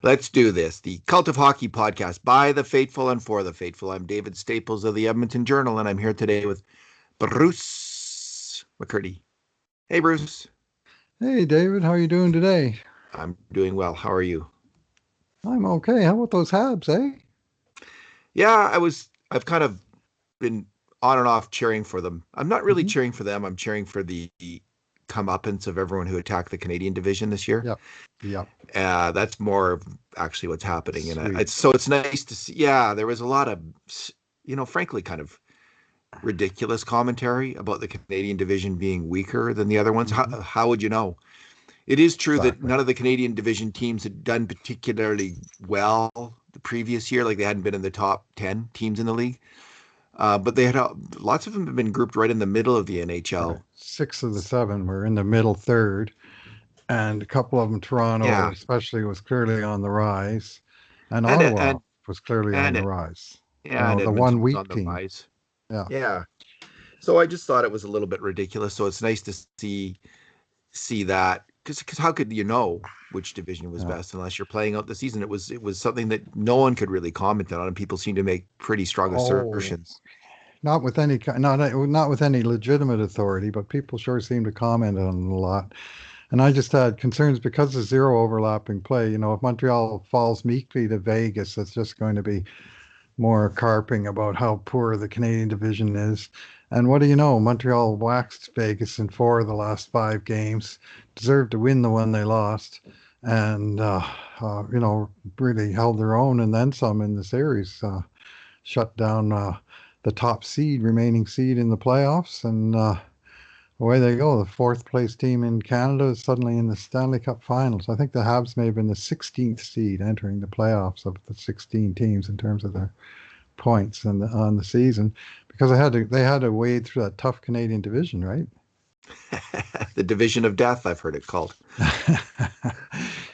Let's do this. The Cult of Hockey podcast by the faithful and for the faithful. I'm David Staples of the Edmonton Journal, and I'm here today with Bruce McCurdy. Hey, Bruce. Hey, David. How are you doing today? I'm doing well. How are you? I'm okay. How about those Habs, eh? Yeah, I've kind of been on and off cheering for them. I'm not really Mm-hmm. cheering for them. I'm cheering for the comeuppance of everyone who attacked the Canadian division this year. Yep. Yep. That's more of actually what's happening. And Sweet. it's nice to see. Yeah, there was a lot of, frankly, kind of ridiculous commentary about the Canadian division being weaker than the other ones. Mm-hmm. How would you know? It is true that Exactly. none of the Canadian division teams had done particularly well the previous year. Like they hadn't been in the top 10 teams in the league. But they had lots of them have been grouped right in the middle of the Right. NHL. 6 of the 7 were in the middle third, and a couple of them, Toronto Yeah, especially, was clearly on the rise, and and Ottawa and was clearly on and the it, rise. yeah, and The Edmonton one was weak on the team. rise. Yeah. Yeah, so I just thought it was a little bit ridiculous. So it's nice to see that because how could you know which division was Yeah. best unless you're playing out the season? It was something that no one could really comment on, and people seem to make pretty strong Oh, assertions. not with any not with any legitimate authority, but people sure seem to comment on it a lot. And I just had concerns because of zero overlapping play. If Montreal falls meekly to Vegas, it's just going to be more carping about how poor the Canadian division is. And what do you know? Montreal waxed Vegas in 4 of the last 5 games, deserved to win the one they lost, and really held their own and then some in the series. Shut down the top remaining seed in the playoffs, and away they go. The fourth place team in Canada is suddenly in the Stanley Cup Finals. I think the Habs may have been the 16th seed entering the playoffs of the 16 teams in terms of their points on the season, because they had to wade through that tough Canadian division, right? The division of death, I've heard it called.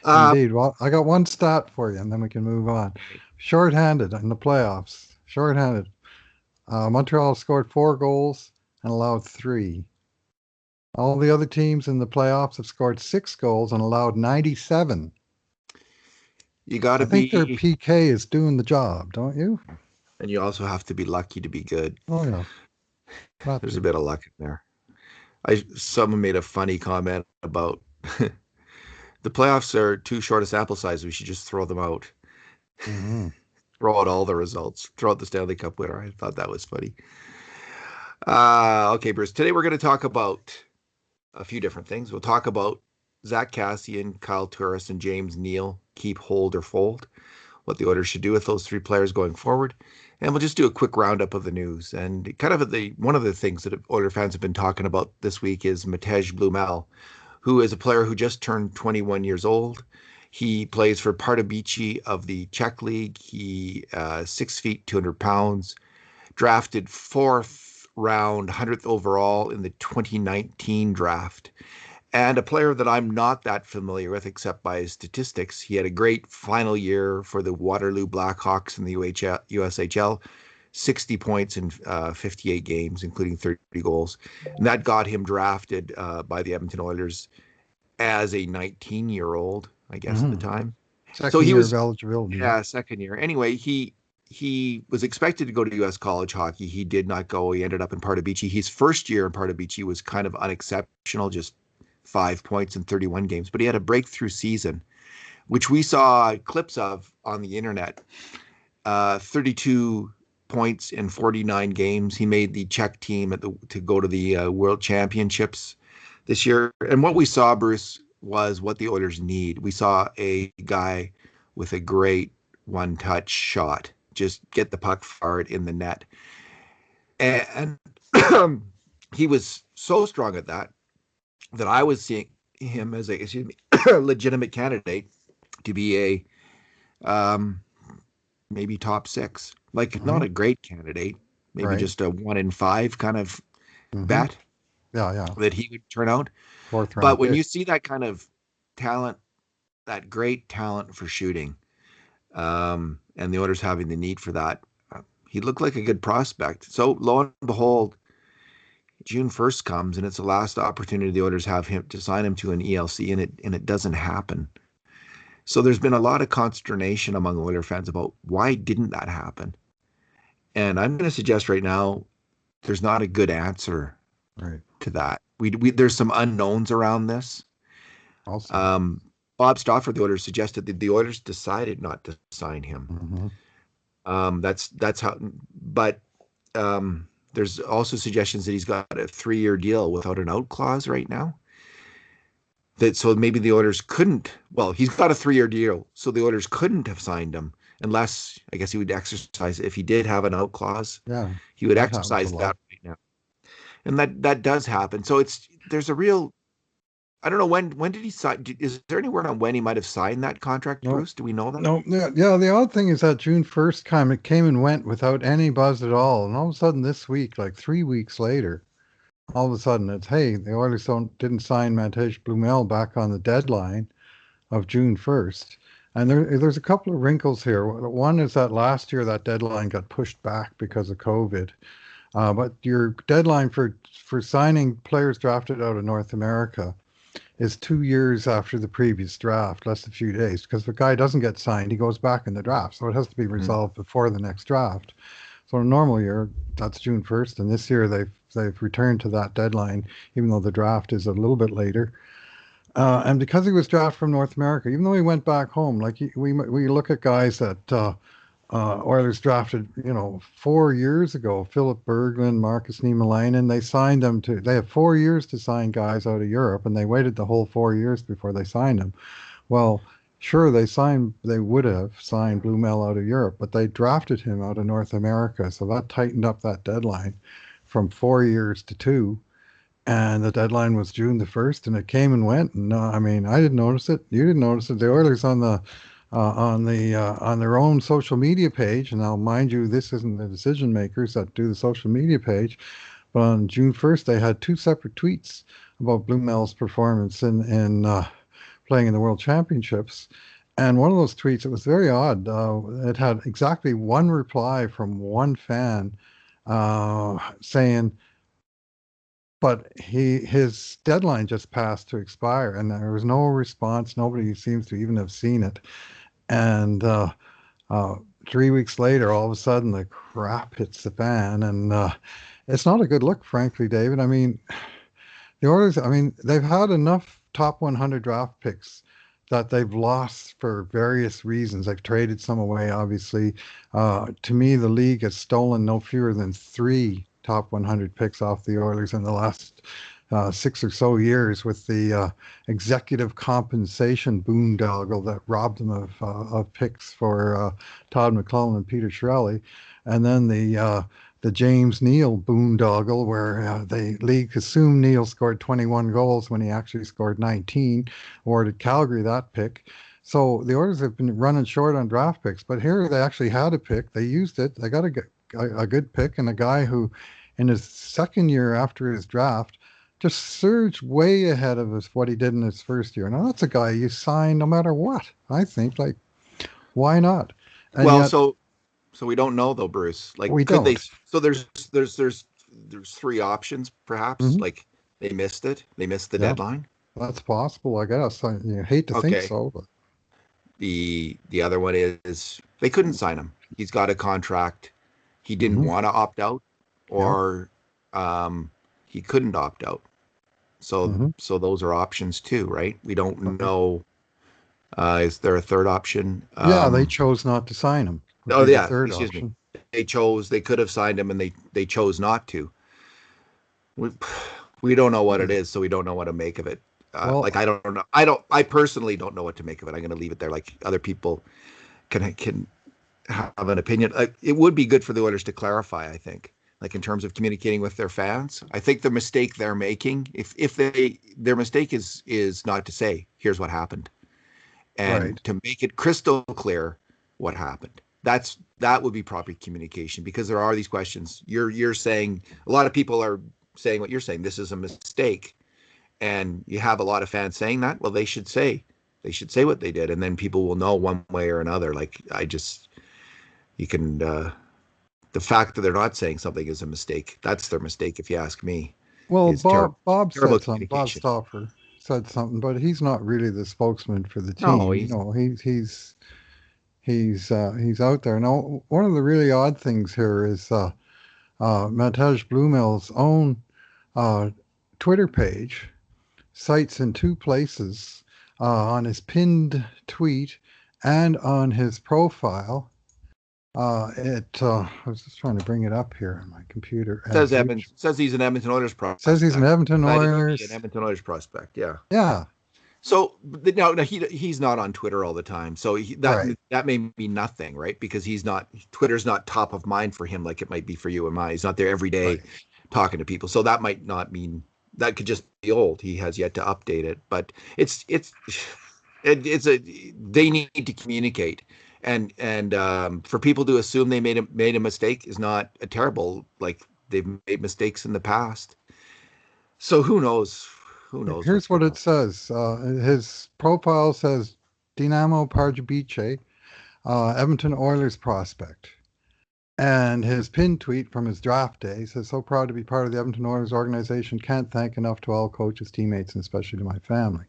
Uh, Indeed. Well, I got one stat for you, and then we can move on. Shorthanded in the playoffs. Shorthanded. Montreal scored 4 goals and allowed 3. All the other teams in the playoffs have scored 6 goals and allowed 97. you got I to think their be, PK is doing the job, don't you? and you also have to be lucky to be good. Oh yeah, that There's a too. bit of luck in there. Someone made a funny comment about the playoffs are too short a sample size. We should just throw them out, Hmm. throw out all the results, throw out the Stanley Cup winner. I thought that was funny. Okay, Bruce. Today we're going to talk about a few different things. We'll talk about Zack Kassian, Kyle Turris, and James Neal. Keep, hold, or fold. What the Oilers should do with those 3 players going forward. And we'll just do a quick roundup of the news. And kind of one of the things that Oiler fans have been talking about this week is Matej Blumel, who is a player who just turned 21 years old. He plays for Pardubice of the Czech League. He 6 feet, 200 pounds, drafted 4th round, 100th overall in the 2019 draft. And a player that I'm not that familiar with, except by his statistics. He had a great final year for the Waterloo Blackhawks in the USHL, 60 points in 58 games, including 30 goals. And that got him drafted by the Edmonton Oilers as a 19-year-old, I guess, at the Hmm. time. So Second he year of was, eligibility. Yeah. yeah, second year. Anyway, he was expected to go to U.S. college hockey. He did not go. He ended up in Pardubice. His first year in Pardubice was kind of unexceptional, just 5 points in 31 games. But he had a breakthrough season, which we saw clips of on the internet. 32 points in 49 games. He made the Czech team to go to the World Championships this year. And what we saw, Bruce, was what the Oilers need. We saw a guy with a great one-touch shot. Just get the puck far in the net. And he was so strong at that I was seeing him as a legitimate candidate to be a maybe top 6. Like Hmm. not a great candidate, maybe Right. just a 1 in 5 kind of Hmm. bet Yeah. Yeah. that he would turn out. Fourth But round when you pick. see that kind of talent, that great talent for shooting, and the Oilers having the need for that, he looked like a good prospect. So lo and behold, June 1st comes and it's the last opportunity the Oilers have him to sign him to an ELC, and it doesn't happen. So there's been a lot of consternation among Oiler fans about why didn't that happen? And I'm going to suggest right now there's not a good answer Right. to that. We there's some unknowns around this. Also. Um, Bob Stauffer, the Oilers, suggested that the Oilers decided not to sign him. Mm-hmm. That's how. But there's also suggestions that he's got a 3-year deal without an out clause right now. That so maybe the Oilers couldn't. Well, he's got a 3-year deal, so the Oilers couldn't have signed him unless I guess he would exercise if he did have an out clause. Yeah. He would That happens a exercise lot. that right now, and that does happen. So there's a real. I don't know when did he sign? Is there any word on when he might have signed that contract, No, Bruce? Do we know that? no, yeah, yeah. The odd thing is that June 1st it came and went without any buzz at all. And all of a sudden this week, like 3 weeks later, all of a sudden it's, hey, the Oilers didn't sign Matej Blumel back on the deadline of June 1st. And there's a couple of wrinkles here. One is that last year that deadline got pushed back because of COVID. But your deadline for signing players drafted out of North America is 2 years after the previous draft, less a few days. Because if a guy doesn't get signed, he goes back in the draft. So it has to be Mhm. resolved before the next draft. So in a normal year, that's June 1st, and this year they've returned to that deadline, even though the draft is a little bit later. And because he was drafted from North America, even though he went back home, like we look at guys that Oilers drafted, 4 years ago, Philip Berglund, Marcus Niemelainen, they signed them they have 4 years to sign guys out of Europe, and they waited the whole 4 years before they signed them. Well, sure, they would have signed Blumel out of Europe, but they drafted him out of North America. So that tightened up that deadline from 4 years to two. And the deadline was June the 1st, and it came and went. And I mean, I didn't notice it. You didn't notice it. The Oilers on their own social media page. And now, mind you, this isn't the decision makers that do the social media page. But on June 1st, they had two separate tweets about Blumel's performance in playing in the World Championships. And one of those tweets, it was very odd. It had exactly one reply from one fan saying, but his deadline just passed to expire, and there was no response. Nobody seems to even have seen it. And 3 weeks later, all of a sudden, the crap hits the fan, and it's not a good look, frankly, David. I mean, the Oilers, I mean, they've had enough top 100 draft picks that they've lost for various reasons. They've traded some away, obviously. To me, the league has stolen no fewer than three top 100 picks off the Oilers in the last 6 or so years with the executive compensation boondoggle that robbed them of picks for Todd McClellan and Peter Chiarelli. And then the James Neal boondoggle, where the league assumed Neal scored 21 goals when he actually scored 19, awarded Calgary that pick. So the Oilers have been running short on draft picks, but here they actually had a pick. They used it. They got a good pick and a guy who, in his second year after his draft, just surged way ahead of what he did in his first year. Now that's a guy you sign no matter what. I think, like, why not? And Well, yet so we don't know though, Bruce. Like, we could they? don't. So there's three options, perhaps. Hmm. Like they missed it. They missed the Yeah, deadline. that's possible, I guess. Hate to think Okay. so, but The other one is they couldn't sign him. He's got a contract. He didn't hmm want to opt out, yeah. or he couldn't opt out. So hmm so those are options too, right? We don't Right. know. Is there a third option? Yeah, they chose not to sign him, would Oh be the yeah, third excuse me. option. They could have signed him and they chose not to. We, we don't know what it Yeah. is, so we don't know what to make of it. Like Well, I don't know. I personally don't know what to make of it. I'm going to leave it there. Like other people can have an opinion. It would be good for the Oilers to clarify, I think, like in terms of communicating with their fans. I think the mistake they're making, if their mistake is not to say, here's what happened, and right. to make it crystal clear what happened. That would be proper communication, because there are these questions. You're saying a lot of people are saying what you're saying. This is a mistake, and you have a lot of fans saying that. Well, they should say what they did, and then people will know one way or another. Like you can the fact that they're not saying something is a mistake. That's their mistake, if you ask me. Well, Is terrible Bob terrible said something. Bob communication. Stauffer said something, but he's not really the spokesman for the No, team. You know, he's out there. Now, one of the really odd things here is Matej Blumel's own uh, Twitter page cites in two places on his pinned tweet and on his profile. I was just trying to bring it up here on my computer. says he's an Edmonton Oilers Says he's an prospect. Edmonton Decided to be an Oilers. Edmonton Oilers prospect. Yeah. Yeah, So now he's not on Twitter all the time. So right. that may mean nothing, right? Because Twitter's not top of mind for him like it might be for you and mine. He's not there every day Right. talking to people. So that might not mean, that could just be old. He has yet to update it. But they need to communicate. And for people to assume they made a mistake is not a terrible, like they've made mistakes in the past. So who knows? Who knows Here's what's what going it on? says. His profile says Dinamo Pardubice, Edmonton Oilers prospect. And his pinned tweet from his draft day says, "So proud to be part of the Edmonton Oilers organization. Can't thank enough to all coaches, teammates, and especially to my family."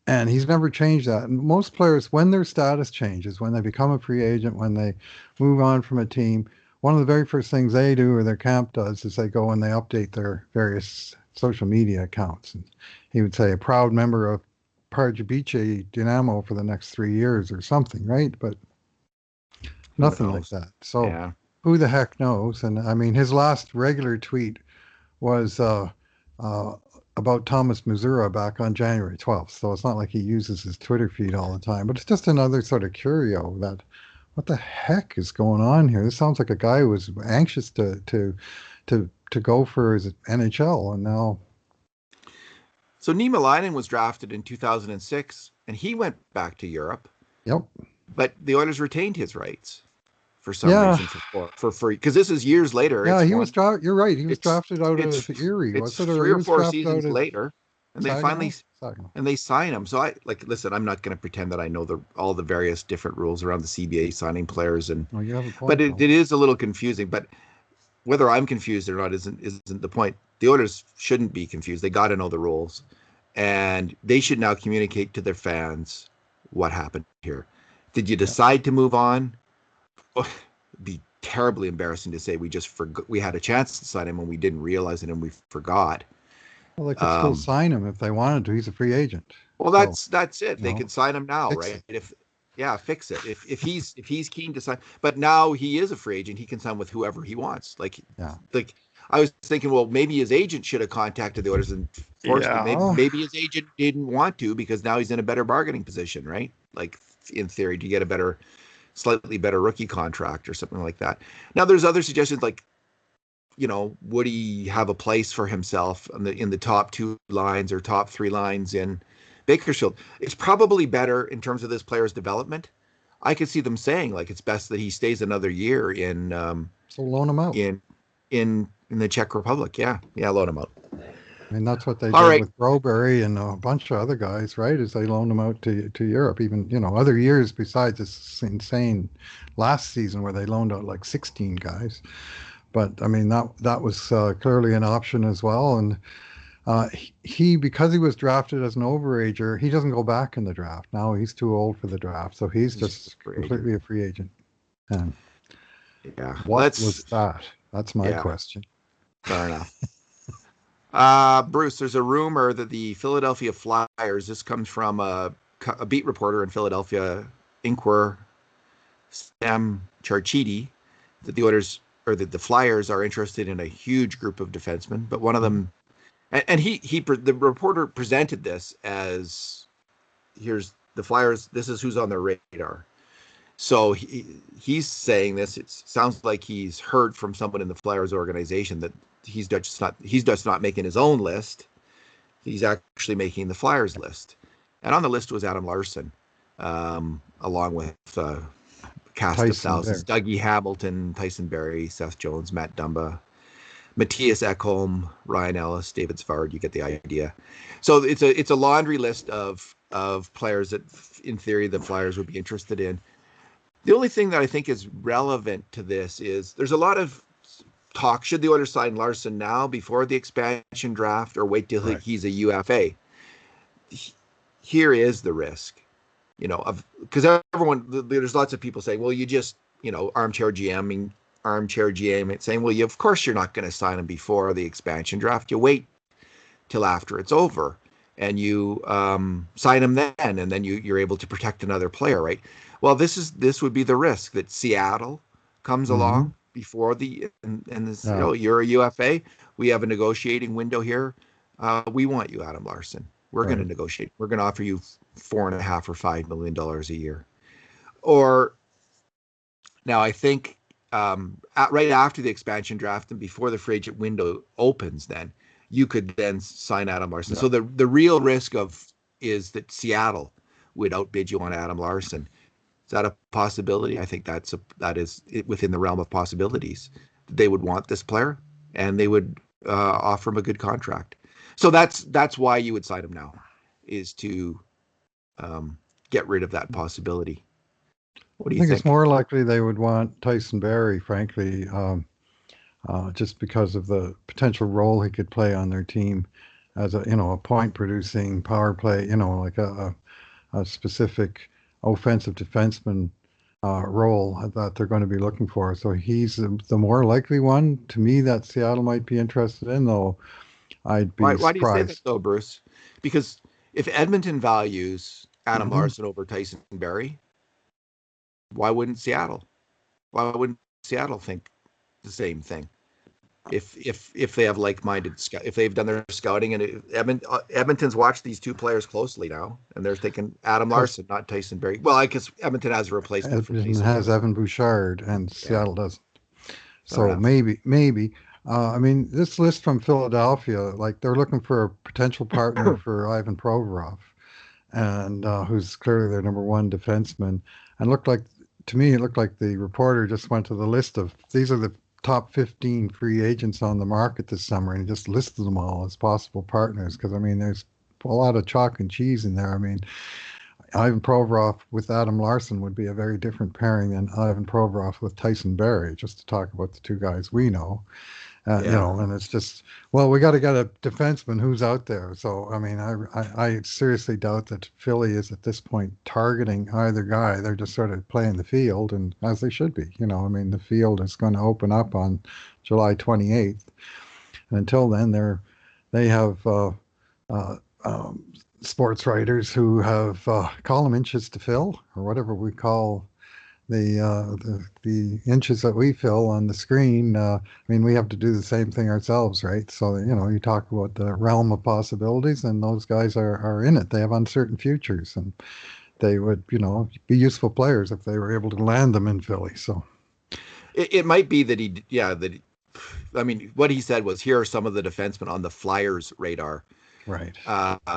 And he's never changed that. And most players, when their status changes, when they become a free agent, when they move on from a team, one of the very first things they do or their camp does is they go and they update their various social media accounts. And he would say, a proud member of Pardubice Dynamo for the next 3 years or something, right? But Who nothing like knows? that. So Yeah. who the heck knows? And I mean, his last regular tweet was uh, about Thomas Missouri back on January 12th. So it's not like he uses his Twitter feed all the time, but it's just another sort of curio that what the heck is going on here? This sounds like a guy who was anxious to go for his NHL, and now, So Niemelainen was drafted in 2006, and he went back to Europe, yep, but the Oilers retained his rights for some yeah, reason for free, because this is years later. yeah, he was drafted. You're right. He was It's drafted out it's of Erie, it's was it, or three he or was four drafted out seasons of later, and they Saginaw? finally Saginaw. and they sign him. So listen. I'm not going to pretend that I know all the various different rules around the CBA signing players, Oh, you have a but point, though. it is a little confusing. But whether I'm confused or not isn't the point. The Oilers shouldn't be confused. They got to know the rules, and they should now communicate to their fans what happened here. Did you Yeah. decide to move on? Oh, it'd be terribly embarrassing to say we had a chance to sign him and we didn't realize it and we forgot. Well, they could still Um, sign him if they wanted to. He's a free agent, well, so that's it. you They know, can sign him now, fix right? it. If Yeah, fix it. If he's keen to sign, but now he is a free agent. He can sign with whoever he wants. Yeah. Like I was thinking, well, maybe his agent should have contacted the Oilers and forced him. Yeah. Maybe his agent didn't want to because now he's in a better bargaining position, right? Like in theory, to get a slightly better rookie contract or something like that. Now, there's other suggestions like, would he have a place for himself in the top two lines or top three lines in Bakersfield? It's probably better in terms of this player's development. I could see them saying like it's best that he stays another year So loan him out. in in the Czech Republic. Yeah, loan him out. I mean, that's what they All did right. with Broberry and a bunch of other guys, right? Is they loaned them out to Europe. Even other years besides this insane last season where they loaned out like 16 guys. But I mean, that was clearly an option as well. And he because he was drafted as an overager, he doesn't go back in the draft. Now he's too old for the draft, so he's He's just a just free agent. completely a free agent. And Yeah, what was that? That's my yeah, question. fair enough. Bruce, there's a rumor that the Philadelphia Flyers, this comes from a beat reporter in Philadelphia, Inquirer, Sam Charchidi, that the Oilers or that the Flyers are interested in a huge group of defensemen, but one of Mhm. them, and the reporter presented this as, here's the Flyers, this is who's on their radar. So he's saying this. It sounds like he's heard from someone in the Flyers organization that he's just not making his own list. He's actually making the Flyers list, and on the list was Adam Larsson, along with cast of Tyson thousands: there. Dougie Hamilton, Tyson Barrie, Seth Jones, Matt Dumba, Matthias Ekholm, Ryan Ellis, David Savard. You get the idea. So it's a laundry list of players that, in theory, the Flyers would be interested in. The only thing that I think is relevant to this is there's a lot of talk. Should the Oilers sign Larsson now before the expansion draft or wait till Right. he's a UFA? here is the risk, of because there's lots of people saying, well, you just, armchair GM saying, well, of course you're not going to sign him before the expansion draft. You wait till after it's over, and you sign him then, and then you're able to protect another player, right? Well, this would be the risk that Seattle comes along before and this, you're a UFA. We have a negotiating window here. We want you, Adam Larsson. We're going to negotiate. We're going to offer you $4.5 or $5 million a year. Or now, I think right after the expansion draft and before the free agent window opens, then you could then sign Adam Larsson. So the real risk is that Seattle would outbid you on Adam Larsson. Is that a possibility? I think that is within the realm of possibilities. They would want this player, and they would offer him a good contract. So that's why you would sign him now, is to get rid of that possibility. What do you think? It's more likely they would want Tyson Barrie, frankly, just because of the potential role he could play on their team as a point producing power play, like a specific offensive defenseman role that they're going to be looking for. So he's the more likely one to me that Seattle might be interested in, though I'd be surprised. Why do you say that though, Bruce? Because if Edmonton values Adam Larsson over Tyson Barrie, why wouldn't Seattle? Why wouldn't Seattle think the same thing? If they have like-minded if they've done their scouting, and Edmonton's watched these two players closely now, and they're thinking Adam Larsson, not Tyson Barrie. Well, I guess Edmonton has a replacement for Tyson. Has Evan Bouchard, and Seattle doesn't. So maybe. I mean, this list from Philadelphia, like they're looking for a potential partner for Ivan Provorov, and who's clearly their number one defenseman. And to me, it looked like the reporter just went to the list of these are the top 15 free agents on the market this summer, and he just listed them all as possible partners. Because I mean, there's a lot of chalk and cheese in there. I mean, Ivan Provorov with Adam Larsson would be a very different pairing than Ivan Provorov with Tyson Barrie, just to talk about the two guys we know. And it's just, well, we got to get a defenseman who's out there. So, I mean, I seriously doubt that Philly is at this point targeting either guy. They're just sort of playing the field, and as they should be. I mean, the field is going to open up on July 28th. And until then, they have sports writers who have column inches to fill, or whatever we call the inches that we fill on the screen. I mean, we have to do the same thing ourselves, right? So, you talk about the realm of possibilities, and those guys are in it. They have uncertain futures, and they would, be useful players if they were able to land them in Philly. So it might be that I mean, what he said was, here are some of the defensemen on the Flyers' radar. Right.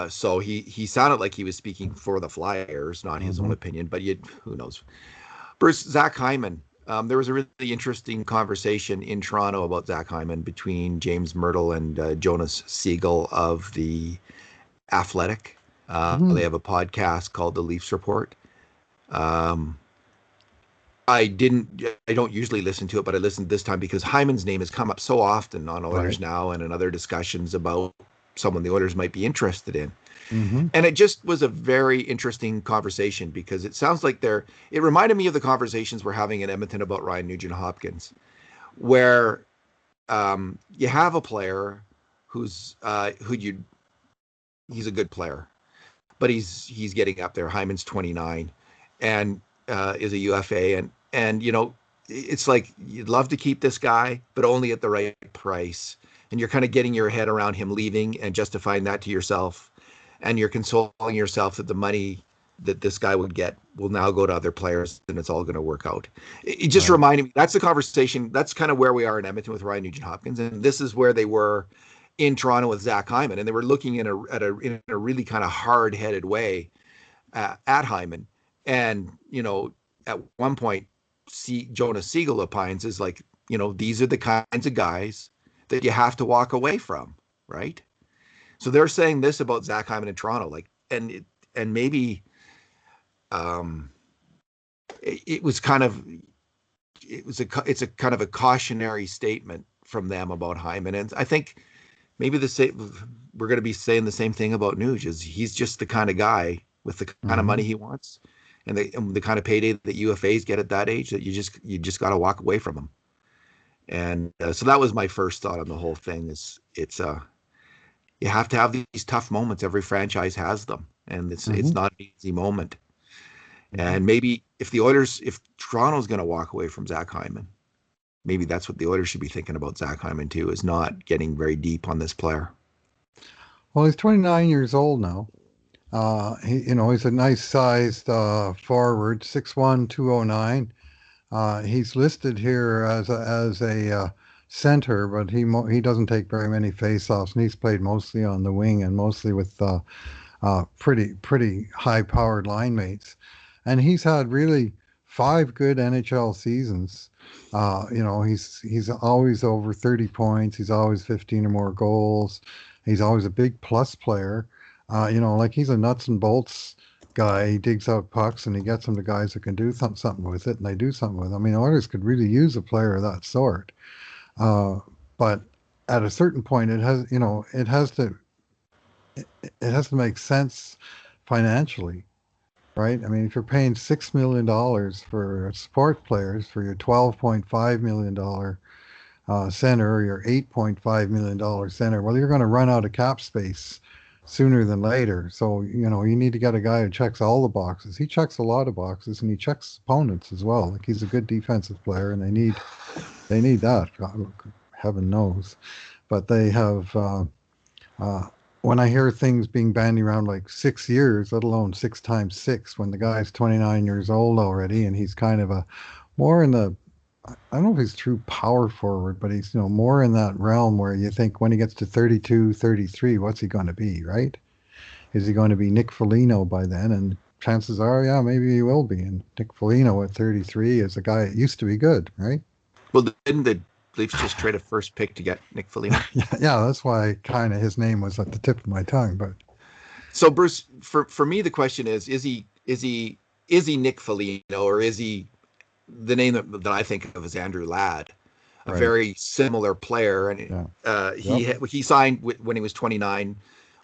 So he sounded like he was speaking for the Flyers, not his own opinion, but who knows? Bruce, Zach Hyman. There was a really interesting conversation in Toronto about Zach Hyman between James Myrtle and Jonas Siegel of The Athletic. They have a podcast called The Leafs Report. I don't usually listen to it, but I listened this time because Hyman's name has come up so often on Oilers Now and in other discussions about someone the Oilers might be interested in. And it just was a very interesting conversation because it sounds like it reminded me of the conversations we're having in Edmonton about Ryan Nugent-Hopkins, where you have a player he's a good player, but he's getting up there. Hyman's 29 and is a UFA, and it's like you'd love to keep this guy, but only at the right price. And you're kind of getting your head around him leaving and justifying that to yourself. And you're consoling yourself that the money that this guy would get will now go to other players, and it's all going to work out. It just reminded me, that's the conversation. That's kind of where we are in Edmonton with Ryan Nugent-Hopkins. And this is where they were in Toronto with Zach Hyman. And they were looking in a really kind of hard-headed way at Hyman. And, at one point, Jonas Siegel opines is like, these are the kinds of guys that you have to walk away from, right? So they're saying this about Zach Hyman in Toronto, like, and maybe it's a kind of a cautionary statement from them about Hyman, and I think maybe the same. We're going to be saying the same thing about Nuge. Is he's just the kind of guy with the kind of money Hmm. he wants, and the kind of payday that UFAs get at that age that you just got to walk away from him. And so that was my first thought on the whole thing. Is it's you have to have these tough moments. Every franchise has them, and it's Hmm. not an easy moment. Hmm. And maybe if Toronto's going to walk away from Zach Hyman, maybe that's what the Oilers should be thinking about Zach Hyman too, is not getting very deep on this player. Well, he's 29 years old now. He's a nice sized forward, 6'1", 209. He's listed here as a center, but he doesn't take very many faceoffs, and he's played mostly on the wing and mostly with pretty high powered line mates. And he's had really five good NHL seasons. He's always over 30 points. He's always 15 or more goals. He's always a big plus player. Like he's a nuts and bolts guy. He digs out pucks and he gets them to guys that can do something with it, and they do something with it. I mean, Oilers could really use a player of that sort. Uh, but at a certain point, it has to make sense financially, right? I mean, if you're paying $6 million for support players for your $12.5 million center or your $8.5 million center, well, you're going to run out of cap space sooner than later. So, you need to get a guy who checks all the boxes. He checks a lot of boxes and he checks opponents as well. Like he's a good defensive player and they need that. God, heaven knows. But they have uh, when I hear things being bandied around like 6 years, let alone 6 times 6, when the guy's 29 years old already and he's kind of a more in the, I don't know if he's true power forward, but he's, more in that realm where you think when he gets to 32, 33, what's he going to be, right? Is he going to be Nick Foligno by then? And chances are, yeah, maybe he will be. And Nick Foligno at 33 is a guy that used to be good, right? Well, didn't the Leafs just trade a first pick to get Nick Foligno? Yeah, yeah, that's why kind of his name was at the tip of my tongue. But So Bruce, for me, the question is he Nick Foligno, or is he the name that I think of as Andrew Ladd, a right, very similar player, and yeah, yep. he signed when he was 29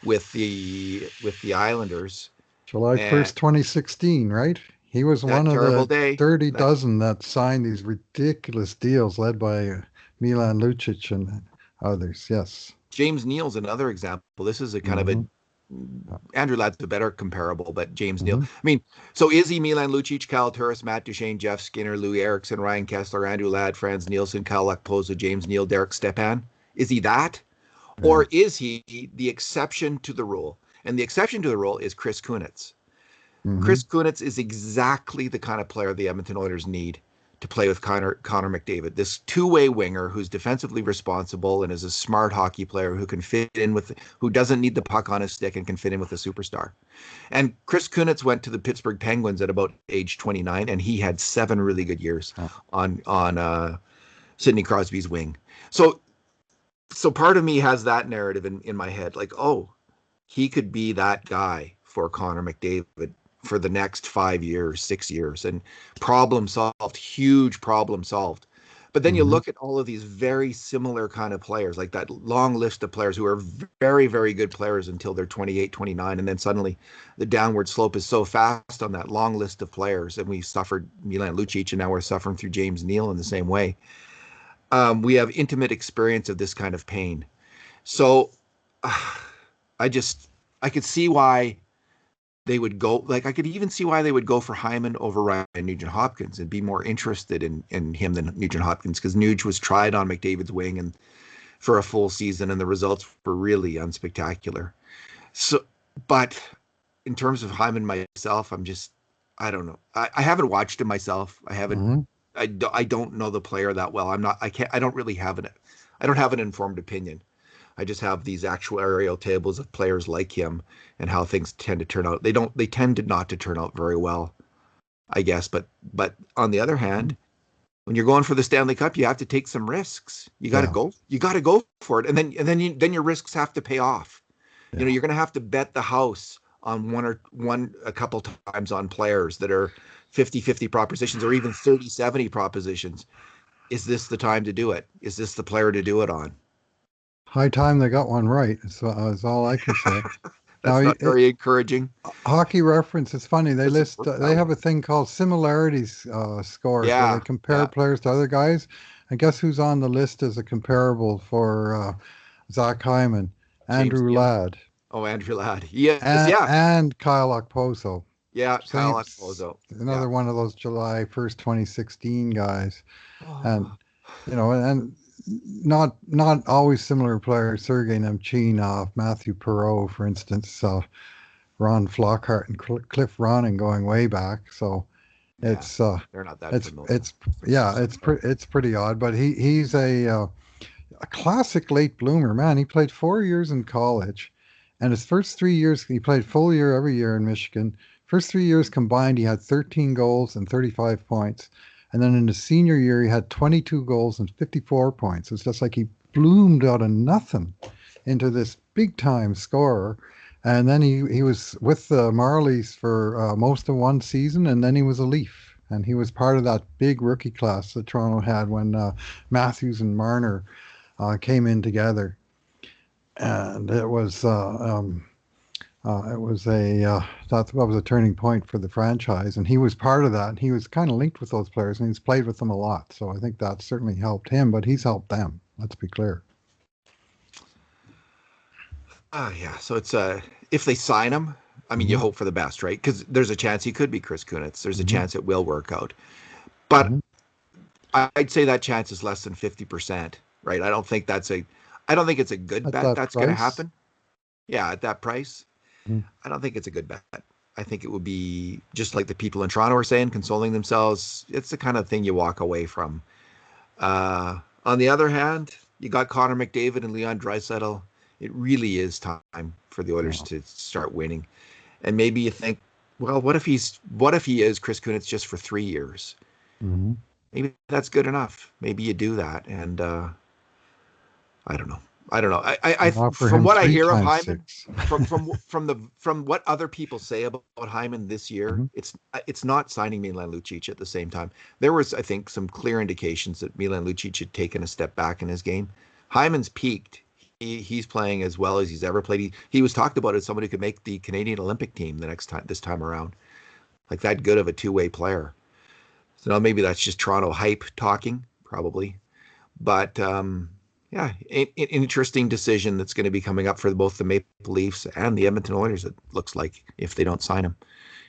with the Islanders, July and 1st, 2016, right? He was that one of terrible the day 30 that dozen that signed these ridiculous deals led by Milan Lucic and others. Yes. James Neal's another example. This is a kind of a Hmm. Andrew Ladd's a better comparable, but James Neal. Hmm. I mean, so is he Milan Lucic, Kyle Turris, Matt Duchene, Jeff Skinner, Lou Erickson, Ryan Kessler, Andrew Ladd, Franz Nielsen, Kyle Okposo, James Neal, Derek Stepan? Is he that? Yeah. Or is he the exception to the rule? And the exception to the rule is Chris Kunitz. Hmm. Chris Kunitz is exactly the kind of player the Edmonton Oilers need to play with Connor McDavid. This two-way winger who's defensively responsible and is a smart hockey player who can fit in with, who doesn't need the puck on his stick and can fit in with a superstar. And Chris Kunitz went to the Pittsburgh Penguins at about age 29, and he had 7 really good years Yeah. on Sidney Crosby's wing. So so part of me has that narrative in my head, like, oh, he could be that guy for Connor McDavid for the next 5 years, 6 years, and problem solved, huge problem solved. But then you Hmm. look at all of these very similar kind of players, like that long list of players who are very, very good players until they're 28, 29. And then suddenly the downward slope is so fast on that long list of players. And we suffered Milan Lucic, and now we're suffering through James Neal in the same way. We have intimate experience of this kind of pain. So I just, I could see why they would go, like, I could even see why they would go for Hyman over Ryan Nugent Hopkins and be more interested in him than Nugent Hopkins, because Nuge was tried on McDavid's wing and for a full season, and the results were really unspectacular. So, but in terms of Hyman myself, I don't know. I haven't watched him myself. Hmm. I don't know the player that well. I don't really have I don't have an informed opinion. I just have these actuarial tables of players like him and how things tend to turn out. They tend to not to turn out very well, I guess. But on the other Hmm. hand, when you're going for the Stanley Cup, you have to take some risks. Yeah. You got to go for it, and then your risks have to pay off. Yeah. You're going to have to bet the house on a couple times on players that are 50-50 propositions, or even 30-70 propositions. Is this the time to do it? Is this the player to do it on? high time they got one right. So that's all I can say. Now, That's not very encouraging. Hockey Reference, it's funny. They Doesn't list, work that they have way. a thing called similarities scores where they Yeah, compare yeah. players to other guys. And guess who's on the list as a comparable for Zach Hyman? James Andrew Neal. Ladd Oh, Andrew Ladd. Yes, yeah, and Kyle Okposo. yeah. Kyle Same, Okposo. Yeah. another one of those July 1st, 2016 guys. And Oh, and not always similar players. Sergei Nemchinov, Matthew Perreault, for instance, Ron Flockhart and Cliff Ronning going way back. So yeah. it's They're not that it's familiar. it's yeah, it's pretty odd. But he's a classic late bloomer, man. He played 4 years in college, and his first 3 years he played full year every year in Michigan. First 3 years combined, he had 13 goals and 35 points. And then in his senior year, he had 22 goals and 54 points. It's just like he bloomed out of nothing into this big time scorer. And then he was with the Marlies for most of one season, and then he was a Leaf. And he was part of that big rookie class that Toronto had when Matthews and Marner came in together, and it was that was a turning point for the franchise, and he was part of that. He was kind of linked with those players, and he's played with them a lot. So I think that certainly helped him, but he's helped them. Let's be clear. Yeah. So it's if they sign him, I mean, you Hmm. hope for the best, right? Because there's a chance he could be Chris Kunitz. There's a Hmm. chance it will work out, but Hmm. I'd say that chance is less than 50%, right? I don't think it's a good At bet that that's going to price. happen. Yeah, at that price, Hmm. I don't think it's a good bet. I think it would be just like the people in Toronto are saying, consoling themselves. It's the kind of thing you walk away from. On the other hand, you got Connor McDavid and Leon Draisaitl. It really is time for the Oilers Yeah. to start winning. And maybe you think, well, what if he is Chris Kunitz just for 3 years? Hmm. Maybe that's good enough. Maybe you do that. And I don't know. I don't know. And offer From him what I three hear of times Hyman, six. from what other people say about Hyman this year, Hmm. it's not signing Milan Lucic at the same time. There was, I think, some clear indications that Milan Lucic had taken a step back in his game. Hyman's peaked. He's playing as well as he's ever played. He was talked about as somebody who could make the Canadian Olympic team this time around, like that good of a two-way player. So now maybe that's just Toronto hype talking, probably. But yeah, an interesting decision that's going to be coming up for both the Maple Leafs and the Edmonton Oilers. It looks like if they don't sign him,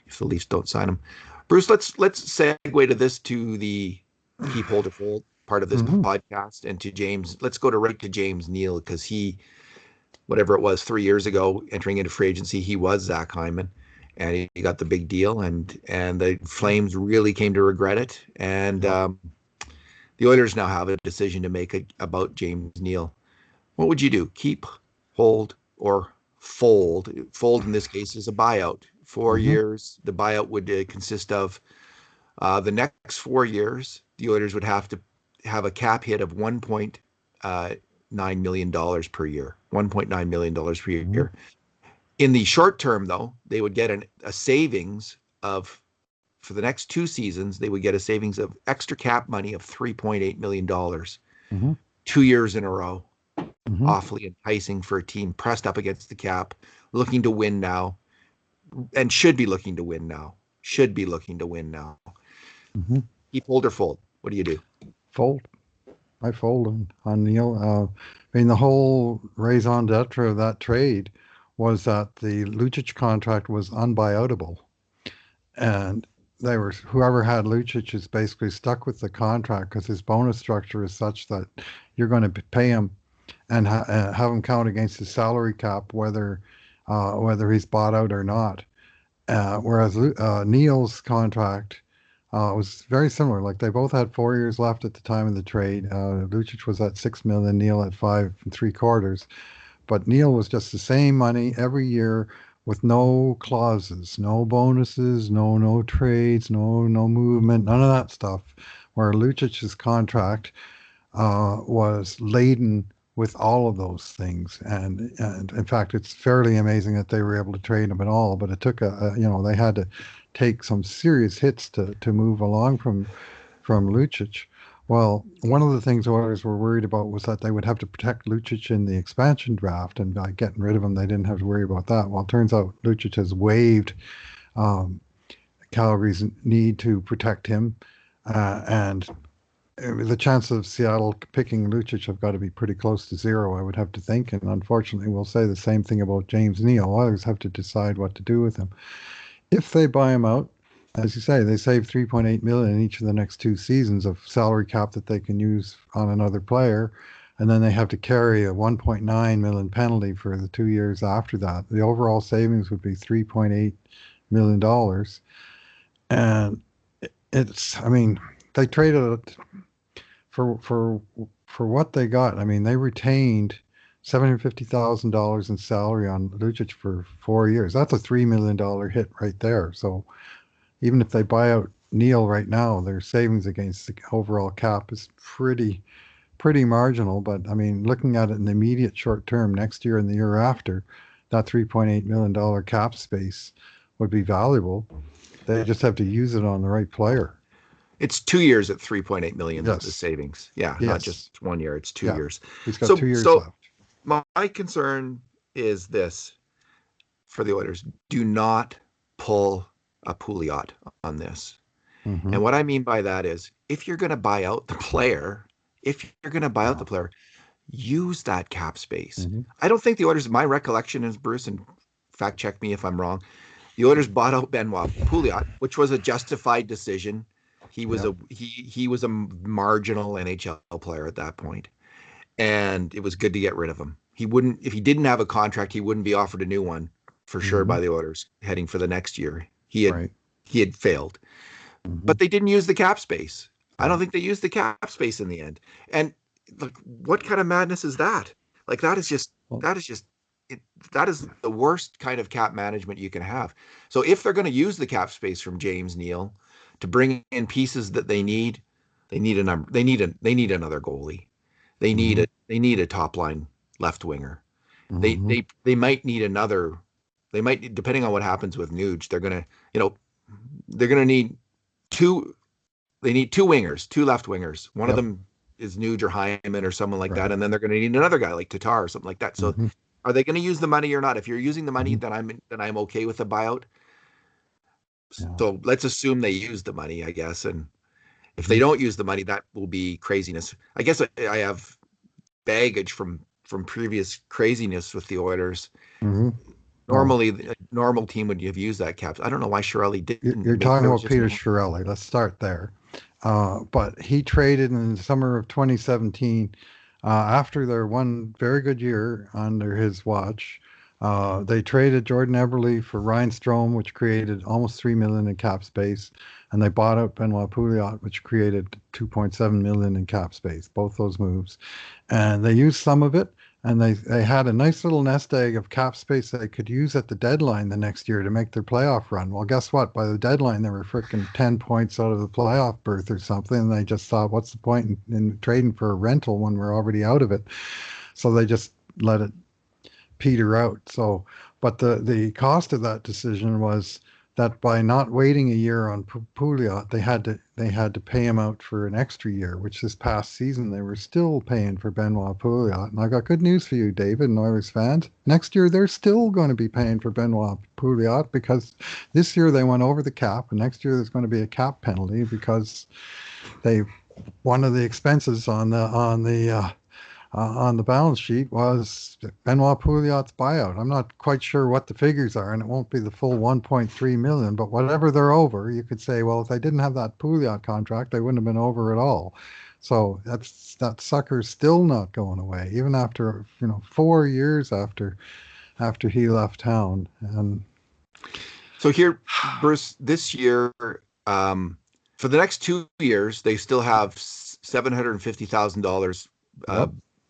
if the Leafs don't sign him. Bruce, let's segue to the keep hold or fold part of this Hmm. podcast and to James. Let's go right to James Neal because he, whatever it was, 3 years ago, entering into free agency, he was Zach Hyman, and he got the big deal, and the Flames really came to regret it, and Yeah. the Oilers now have a decision to make about James Neal. What would you do? Keep, hold, or fold? Fold in this case is a buyout. Four Hmm. years. The buyout would consist of the next 4 years. The Oilers would have to have a cap hit of $1.9 million per year. $1.9 million per Hmm. year. In the short term, though, they would get a savings of for the next 2 seasons, they would get a savings of extra cap money of $3.8 million, Hmm. 2 years in a row. Hmm. Awfully enticing for a team pressed up against the cap, looking to win now, and should be looking to win now. Should be looking to win now. Hmm. Keep hold or fold. What do you do? Fold. I fold on Neal. I mean, the whole raison d'etre of that trade was that the Lucic contract was unbuyoutable, and they were whoever had Lucic is basically stuck with the contract because his bonus structure is such that you're going to pay him and have him count against his salary cap whether he's bought out or not. Whereas Neal's contract was very similar. Like they both had 4 years left at the time of the trade. Lucic was at 6 million, Neal at 5 3/4. But Neal was just the same money every year with no clauses, no bonuses, no trades, no movement, none of that stuff. Where Lucic's contract was laden with all of those things. And in fact, it's fairly amazing that they were able to trade him at all. But it took they had to take some serious hits to move along from Lucic. Well, one of the things the Oilers were worried about was that they would have to protect Lucic in the expansion draft, and by getting rid of him, they didn't have to worry about that. Well, it turns out Lucic has waived um, Calgary's need to protect him, and the chances of Seattle picking Lucic have got to be pretty close to zero, I would have to think. And unfortunately, we'll say the same thing about James Neal. Oilers have to decide what to do with him. If they buy him out, as you say, they save 3.8 million in each of the next 2 seasons of salary cap that they can use on another player, and then they have to carry a 1.9 million penalty for the 2 years after that. The overall savings would be 3.8 million dollars, and I mean, they traded it for what they got. I mean, they retained $750,000 in salary on Lucic for 4 years. That's a $3 million hit right there. So even if they buy out Neal right now, their savings against the overall cap is pretty marginal. But I mean, looking at it in the immediate short term, next year and the year after, that $3.8 million cap space would be valuable. They just have to use it on the right player. It's 2 years at 3.8 million, Yes. the savings. Yeah, Yes. not just 1 year, it's 2 years. He's got 2 years left. My concern is this for the Oilers: do not pull a Pouliot on this. Mm-hmm. And what I mean by that is, if you're going to buy out the player, use that cap space. Mm-hmm. I don't think the Oilers, my recollection is, Bruce, and fact check me if I'm wrong, the Oilers bought out Benoit Pouliot, which was a justified decision. He was he was a marginal NHL player at that point, and it was good to get rid of him. He wouldn't, if he didn't have a contract, he wouldn't be offered a new one for sure by the Oilers heading for the next year. He had failed, but they didn't use the cap space. I don't think they used the cap space in the end. And like, what kind of madness is that? Like, that is the worst kind of cap management you can have. So if they're going to use the cap space from James Neal to bring in pieces that they need another goalie. They need a top line left winger. They might need another. They might, depending on what happens with Nuge, they're gonna need two. They need two wingers, two left wingers. One of them is Nuge or Hyman or someone like that, and then they're going to need another guy like Tatar or something like that. So, are they going to use the money or not? If you're using the money, then I'm okay with the buyout. So let's assume they use the money, I guess. And if they don't use the money, that will be craziness. I guess I have baggage from previous craziness with the Oilers. Normally, a normal team would have used that cap. I don't know why Chiarelli didn't. You're talking about Peter Chiarelli. Let's start there. But he traded in the summer of 2017 after their one very good year under his watch. They traded Jordan Eberle for Ryan Strome, which created almost $3 million in cap space, and they bought out Benoit Pouliot, which created $2.7 million in cap space. Both those moves, and they used some of it, and they had a nice little nest egg of cap space they could use at the deadline the next year to make their playoff run. Well, guess what? By the deadline, they were freaking 10 points out of the playoff berth or something, and they just thought, what's the point in trading for a rental when we're already out of it? So they just let it peter out. So, but the cost of that decision was that by not waiting a year on Pouliot, they had to pay him out for an extra year, which this past season they were still paying for Benoit Pouliot. And I got good news for you, David and Oilers fans. Next year they're still going to be paying for Benoit Pouliot, because this year they went over the cap, and next year there's going to be a cap penalty because one of the expenses on the balance sheet was Benoit Pouliot's buyout. I'm not quite sure what the figures are, and it won't be the full 1.3 million, but whatever they're over, you could say, well, if they didn't have that Pouliot contract, they wouldn't have been over at all. So that sucker's still not going away, even after 4 years after he left town. And so here, Bruce, this year, for the next 2 years, they still have $750,000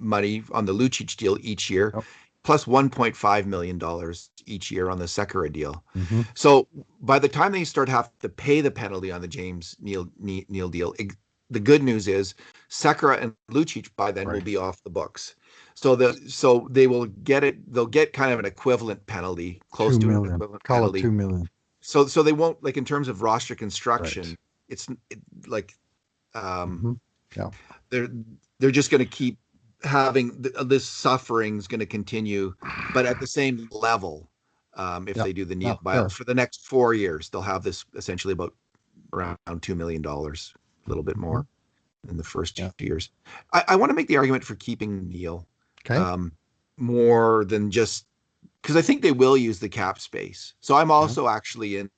money on the Lucic deal each year, plus $1.5 million each year on the Sekera deal. So by the time they start have to pay the penalty on the James Neal deal, the good news is Sekera and Lucic by then will be off the books. So they will get it. They'll get kind of an equivalent penalty, close to an equivalent penalty. Call it $2 million. So they won't, like, in terms of roster construction, it's like Yeah. They're they're just going to keep having this suffering is going to continue, but at the same level. If Yeah. they do the Yeah. Neal buyout Fair. for the next 4 years, they'll have this essentially about around $2 million, a little bit Mhm. more in the first Yeah. 2 years. I want to make the argument for keeping Neal Okay. um, more than just because I think they will use the cap space. So I'm Yeah. also actually in.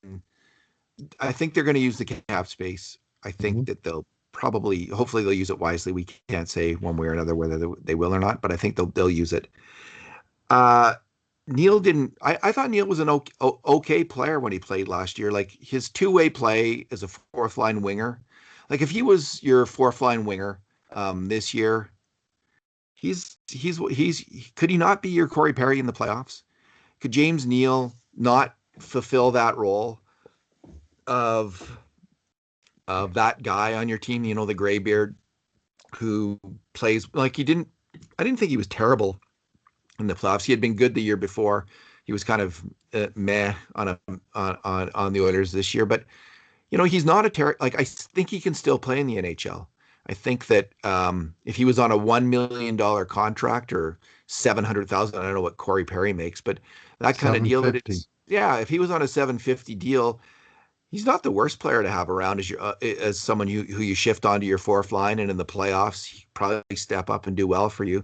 I think they're going to use the cap space. I Hmm. think that hopefully, they'll use it wisely. We can't say one way or another whether they will or not, but I think they'll use it. Uh, Neal didn't. I thought Neal was an okay player when he played last year. Like his two-way play as a fourth line winger. Like if he was your fourth line winger this year, he's could he not be your Corey Perry in the playoffs? Could James Neal not fulfill that role of that guy on your team? You know, the gray beard who plays like he didn't. I didn't think he was terrible in the playoffs. He had been good the year before. He was kind of meh on the Oilers this year, but he's not like I think he can still play in the NHL. I think that if he was on a $1 million contract or 700,000, I don't know what Corey Perry makes, but that kind of deal that 750. it's yeah. If he was on a 750 deal, he's not the worst player to have around as someone who you shift onto your fourth line, and in the playoffs, he probably step up and do well for you.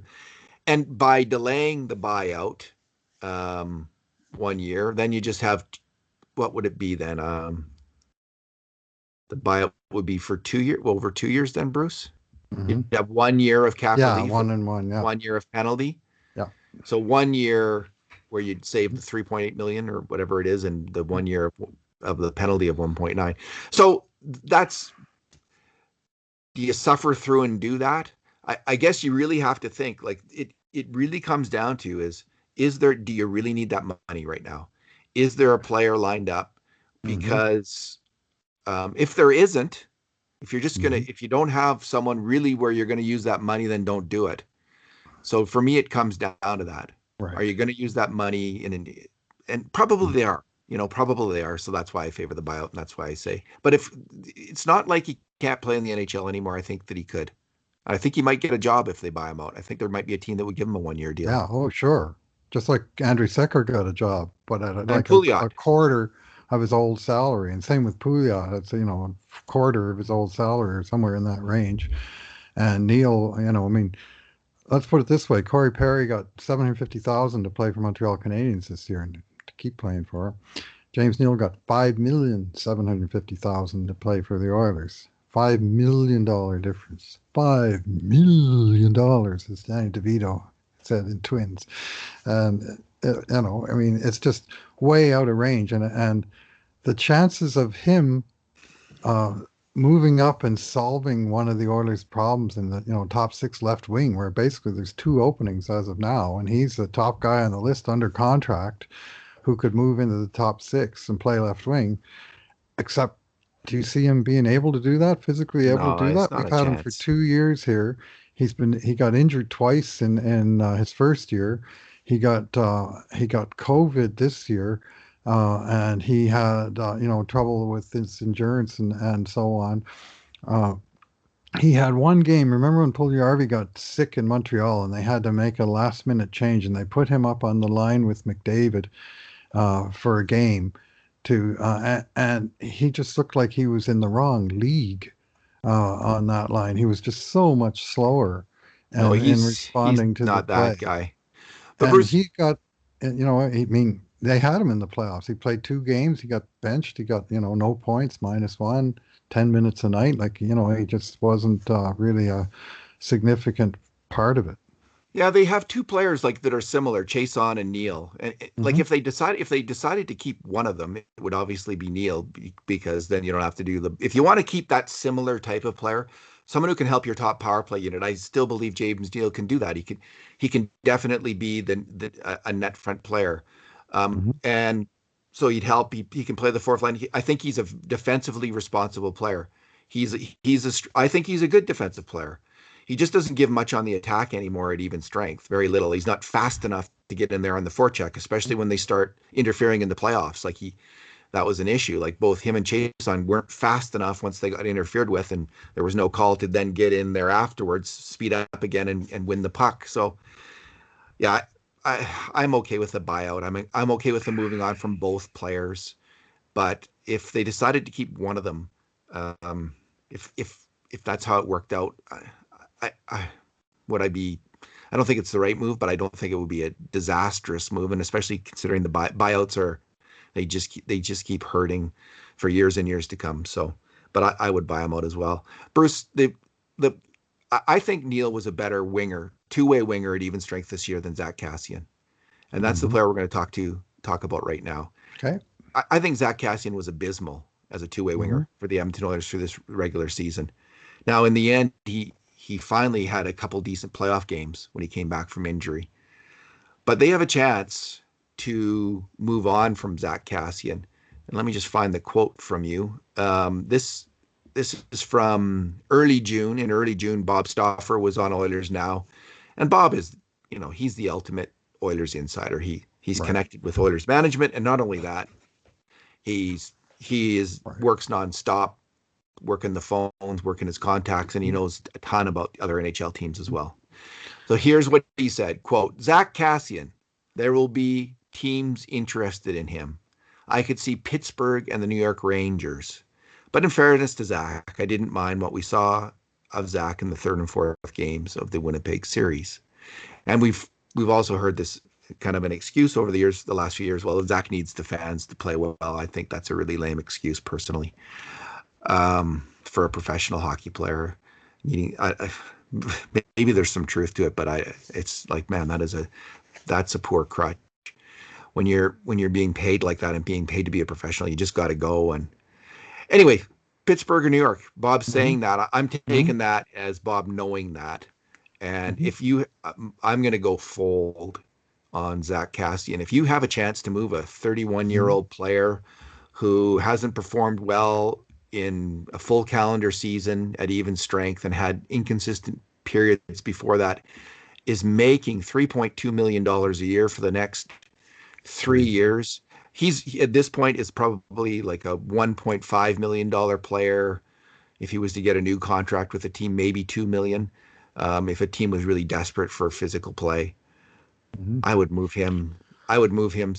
And by delaying the buyout um, 1 year, then you just have what would it be then? The buyout would be for 2 years, well, over 2 years then, Bruce. Hmm. You have 1 year of cap Yeah. relief One and and one. Yeah. 1 year of penalty. Yeah. So 1 year where you'd save the 3.8 million or whatever it is, and the 1 year of the penalty of 1.9. So that's do you suffer through and do that? I guess you really have to think like it really comes down to do you really need that money right now? Is there a player lined up? Hmm. Because if there isn't, Hmm. if you don't have someone really where you're gonna use that money, then don't do it. So for me, it comes down to that. Are Right. you gonna use that money and probably they are. Probably they are. So that's why I favor the buyout, and that's why I say. But if it's not like he can't play in the NHL anymore, I think that he could. I think he might get a job if they buy him out. I think there might be a team that would give him a 1 year deal. Yeah. Oh, sure. Just like Andrew Secker got a job, but at And like a Pouliot, quarter of his old salary. And same with Pouliot. It's, a quarter of his old salary or somewhere in that range. And Neil, I mean, let's put it this way. Corey Perry got 750,000 to play for Montreal Canadiens this year and to keep playing for him. James Neal got 5,750,000 to play for the Oilers. $5 million difference. $5 million, as Danny DeVito said in Twins. And I mean, it's just way out of range. And the chances of him uh, moving up and solving one of the Oilers' problems in the top six left wing, where basically there's two openings as of now, and he's the top guy on the list under contract who could move into the top six and play left wing. Except, do you see him being able to do that? Physically able no, to do it's that? not We've a had him for chance. 2 years here. He got injured twice in his first year. He got COVID this year, and he had trouble with his endurance and so on. Uh, he had one game. Remember when Puljujärvi got sick in Montreal and they had to make a last minute change and they put him up on the line with McDavid for a game and he just looked like he was in the wrong league on that line. He was just so much slower No, and in he's responding to the not that play. guy. But And Bruce, he got, I mean, they had him in the playoffs. He played 2 games. He got benched. He got, no points, -1, 10 minutes a night. Like, he just wasn't really a significant part of it. yeah, they have two players like that are similar, Chason and Neal. And like Hmm. if they decided to keep one of them, it would obviously be Neal because then you don't have to do the if you want to keep that similar type of player, someone who can help your top power play unit. I still believe James Neal can do that. He can definitely be a net front player. Hmm. And so he'd help. He can play the fourth line. I think he's a defensively responsible player. I think he's a good defensive player. He just doesn't give much on the attack anymore at even strength, very little. He's not fast enough to get in there on the forecheck, especially when they start interfering in the playoffs. Like that was an issue. Like both him and Chason weren't fast enough once they got interfered with, and there was no call to then get in there afterwards, speed up again, and win the puck. So yeah, I'm okay with the buyout. I'm okay with them moving on from both players. But if they decided to keep one of them, um, if that's how it worked out, would I be? I don't think it's the right move, but I don't think it would be a disastrous move, and especially considering the buyouts are they just keep hurting for years and years to come. So, but I would buy them out as well. Bruce, the I think Neal was a better winger, two-way winger at even strength this year than Zack Kassian, and that's the player we're going to talk about right now. Okay. I think Zack Kassian was abysmal as a two-way winger for the Edmonton Oilers through this regular season. Now, in the end, he finally had a couple decent playoff games when he came back from injury. But they have a chance to move on from Zack Kassian. And let me just find the quote from you. This is from early June. In early June, Bob Stauffer was on Oilers Now. And Bob is, he's the ultimate Oilers insider. He's connected with Oilers management. And not only that, he works nonstop, working the phones, working his contacts, and he knows a ton about other NHL teams as well. So here's what he said, quote, Zack Kassian, there will be teams interested in him. I could see Pittsburgh and the New York Rangers. But in fairness to Zach, I didn't mind what we saw of Zach in the third and fourth games of the Winnipeg series. And we've also heard this kind of an excuse over the last few years. Well, Zach needs the fans to play well. I think that's a really lame excuse personally. For a professional hockey player, maybe there's some truth to it, but it's like, man, that's a poor crutch. When you're being paid like that and being paid to be a professional, you just got to go. And anyway, Pittsburgh or New York, Bob's saying that. I'm taking that as Bob knowing that. And I'm going to go fold on Zack Kassian. If you have a chance to move a 31-year-old player who hasn't performed well in a full calendar season at even strength and had inconsistent periods before that, is making $3.2 million a year for the next 3 years. He's at this point is probably like a $1.5 million player. If he was to get a new contract with a team, maybe $2 million. If a team was really desperate for physical play, I would move him. I would move him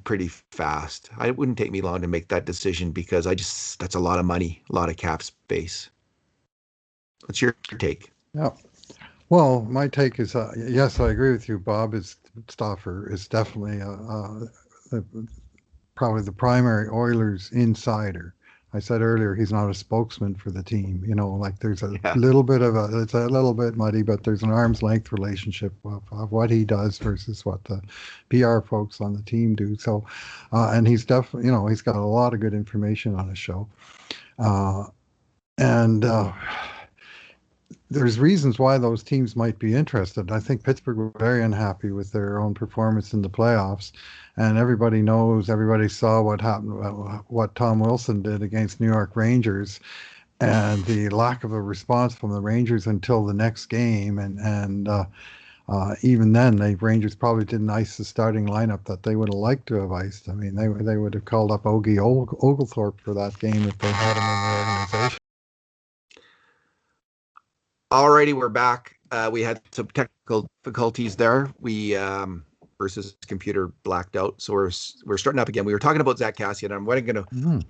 pretty fast. It wouldn't take me long to make that decision because that's a lot of money, a lot of cap space. What's your take? Yeah. Well, my take is, yes, I agree with you. Bob Stauffer is definitely probably the primary Oilers insider. I said earlier he's not a spokesman for the team. Like there's a little bit it's a little bit muddy, but there's an arm's length relationship of what he does versus what the PR folks on the team do. So, and he's definitely, he's got a lot of good information on his show. There's reasons why those teams might be interested. I think Pittsburgh were very unhappy with their own performance in the playoffs, and everybody saw what happened, what Tom Wilson did against New York Rangers, and the lack of a response from the Rangers until the next game, and even then, the Rangers probably didn't ice the starting lineup that they would have liked to have iced. I mean, they would have called up Ogie Oglethorpe for that game if they had him in the organization. Alrighty, we're back. We had some technical difficulties there. Bruce's computer blacked out, so we're starting up again. We were talking about Zack Kassian. I'm going to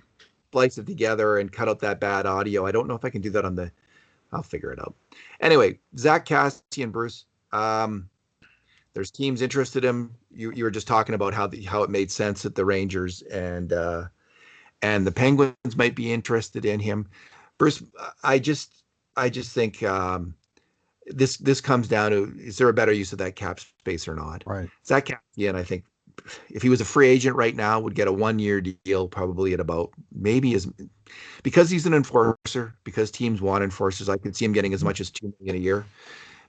splice it together and cut out that bad audio. I don't know if I can do that I'll figure it out. Anyway, Zack Kassian, Bruce. There's teams interested in him. You were just talking about how it made sense that the Rangers and the Penguins might be interested in him. Bruce, I just think this comes down to, is there a better use of that cap space or not? Right. Zack Kassian, I think, if he was a free agent right now, would get a 1-year deal probably at about because he's an enforcer, because teams want enforcers. I could see him getting as much as $2 million a year,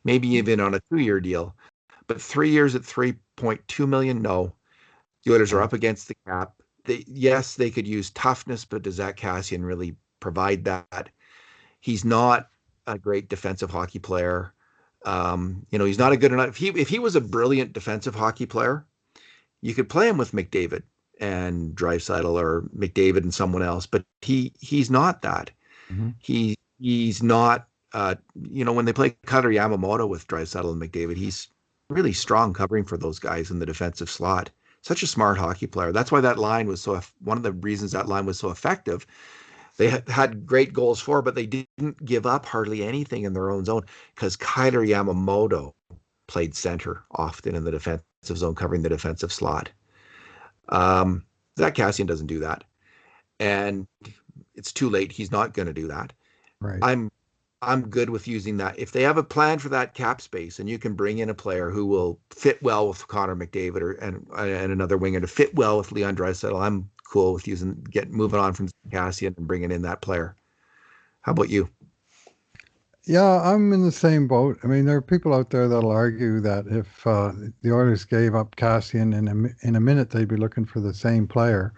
maybe even on a 2-year deal. But 3 years at $3.2 million, no. The Oilers are up against the cap. They could use toughness, but does Zack Kassian really provide that? He's not a great defensive hockey player. He's not a good enough. If he was a brilliant defensive hockey player, you could play him with McDavid and Draisaitl or McDavid and someone else, but he's not that. Mm-hmm. He's not. When they play Cutter Yamamoto with Draisaitl and McDavid, he's really strong covering for those guys in the defensive slot. Such a smart hockey player. That's why that line was one of the reasons that line was so effective. They had great goals for, but they didn't give up hardly anything in their own zone because Kyler Yamamoto played center often in the defensive zone, covering the defensive slot. Zack Kassian doesn't do that, and it's too late. He's not going to do that. Right. I'm good with using that. If they have a plan for that cap space, and you can bring in a player who will fit well with Connor McDavid and another winger to fit well with Leon Draisaitl, I'm cool with moving on from Kassian and bringing in that player. How about you? Yeah, I'm in the same boat. I mean, there are people out there that'll argue that if the Oilers gave up Kassian in a minute, they'd be looking for the same player.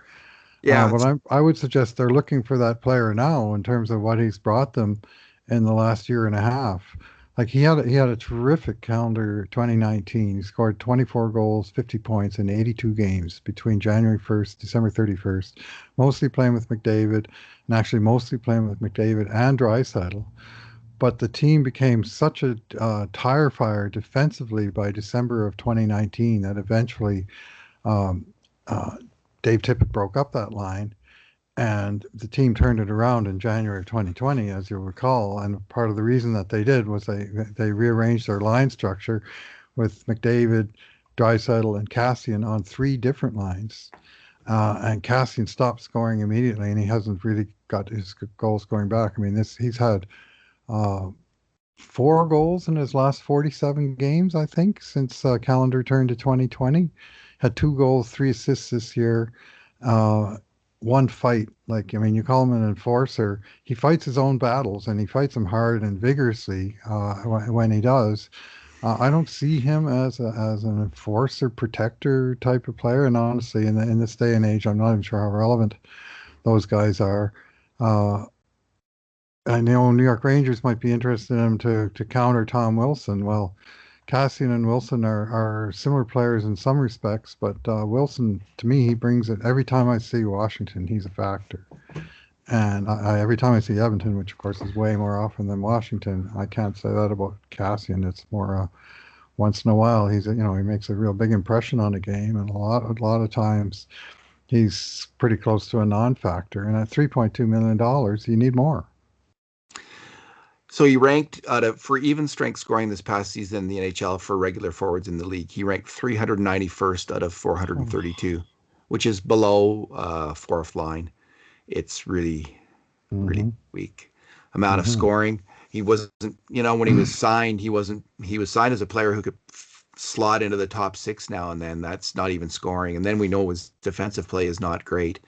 Yeah, But I would suggest they're looking for that player now in terms of what he's brought them in the last year and a half. Like he had a terrific calendar 2019. He scored 24 goals, 50 points in 82 games between January 1st, December 31st, mostly playing with McDavid, and actually mostly playing with McDavid and Draisaitl. But the team became such a tire fire defensively by December of 2019 that eventually um, uh, Dave Tippett broke up that line, and the team turned it around in January of 2020, as you'll recall. And part of the reason that they did was they rearranged their line structure with McDavid, Draisaitl, and Kassian on three different lines. And Kassian stopped scoring immediately, and he hasn't really got his goals going back. I mean, he's had 4 goals in his last 47 games, I think, since calendar turned to 2020. Had 2 goals, 3 assists this year. One fight. Like, I mean, you call him an enforcer. He fights his own battles, and he fights them hard and vigorously when he does. I don't see him as an enforcer, protector type of player. And honestly, in this day and age, I'm not even sure how relevant those guys are. I know New York Rangers might be interested in him to counter Tom Wilson. Well, Kassian and Wilson are similar players in some respects, but Wilson, to me, he brings it every time I see Washington. He's a factor, and every time I see Edmonton, which of course is way more often than Washington, I can't say that about Kassian. It's more once in a while he makes a real big impression on a game, and a lot of times he's pretty close to a non-factor. And at $3.2 million, you need more. So he ranked for even strength scoring this past season in the NHL for regular forwards in the league. He ranked 391st out of 432, which is below fourth line. It's really weak amount of scoring. He wasn't, when he was signed, he was signed as a player who could slot into the top six now and then. That's not even scoring. And then we know his defensive play is not great.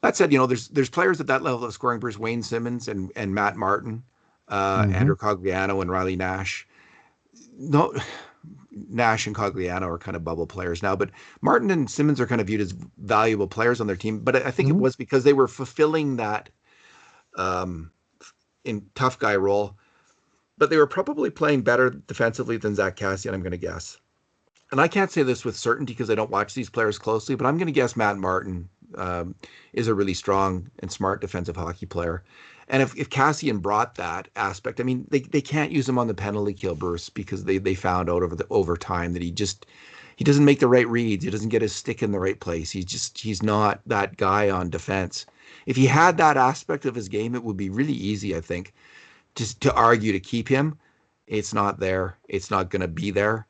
That said, there's players at that level of scoring, Bruce Wayne Simmons and Matt Martin. Andrew Cogliano and Riley Nash. No, Nash and Cogliano are kind of bubble players now, but Martin and Simmons are kind of viewed as valuable players on their team. But I think it was because they were fulfilling that in tough guy role. But they were probably playing better defensively than Zack Kassian, I'm going to guess. And I can't say this with certainty because I don't watch these players closely, but I'm going to guess Matt Martin is a really strong and smart defensive hockey player. And if Kassian brought that aspect, I mean, they can't use him on the penalty kill, Bruce, because they found out over time that he doesn't make the right reads. He doesn't get his stick in the right place. He's not that guy on defense. If he had that aspect of his game, it would be really easy, I think, just to argue to keep him. It's not there. It's not going to be there.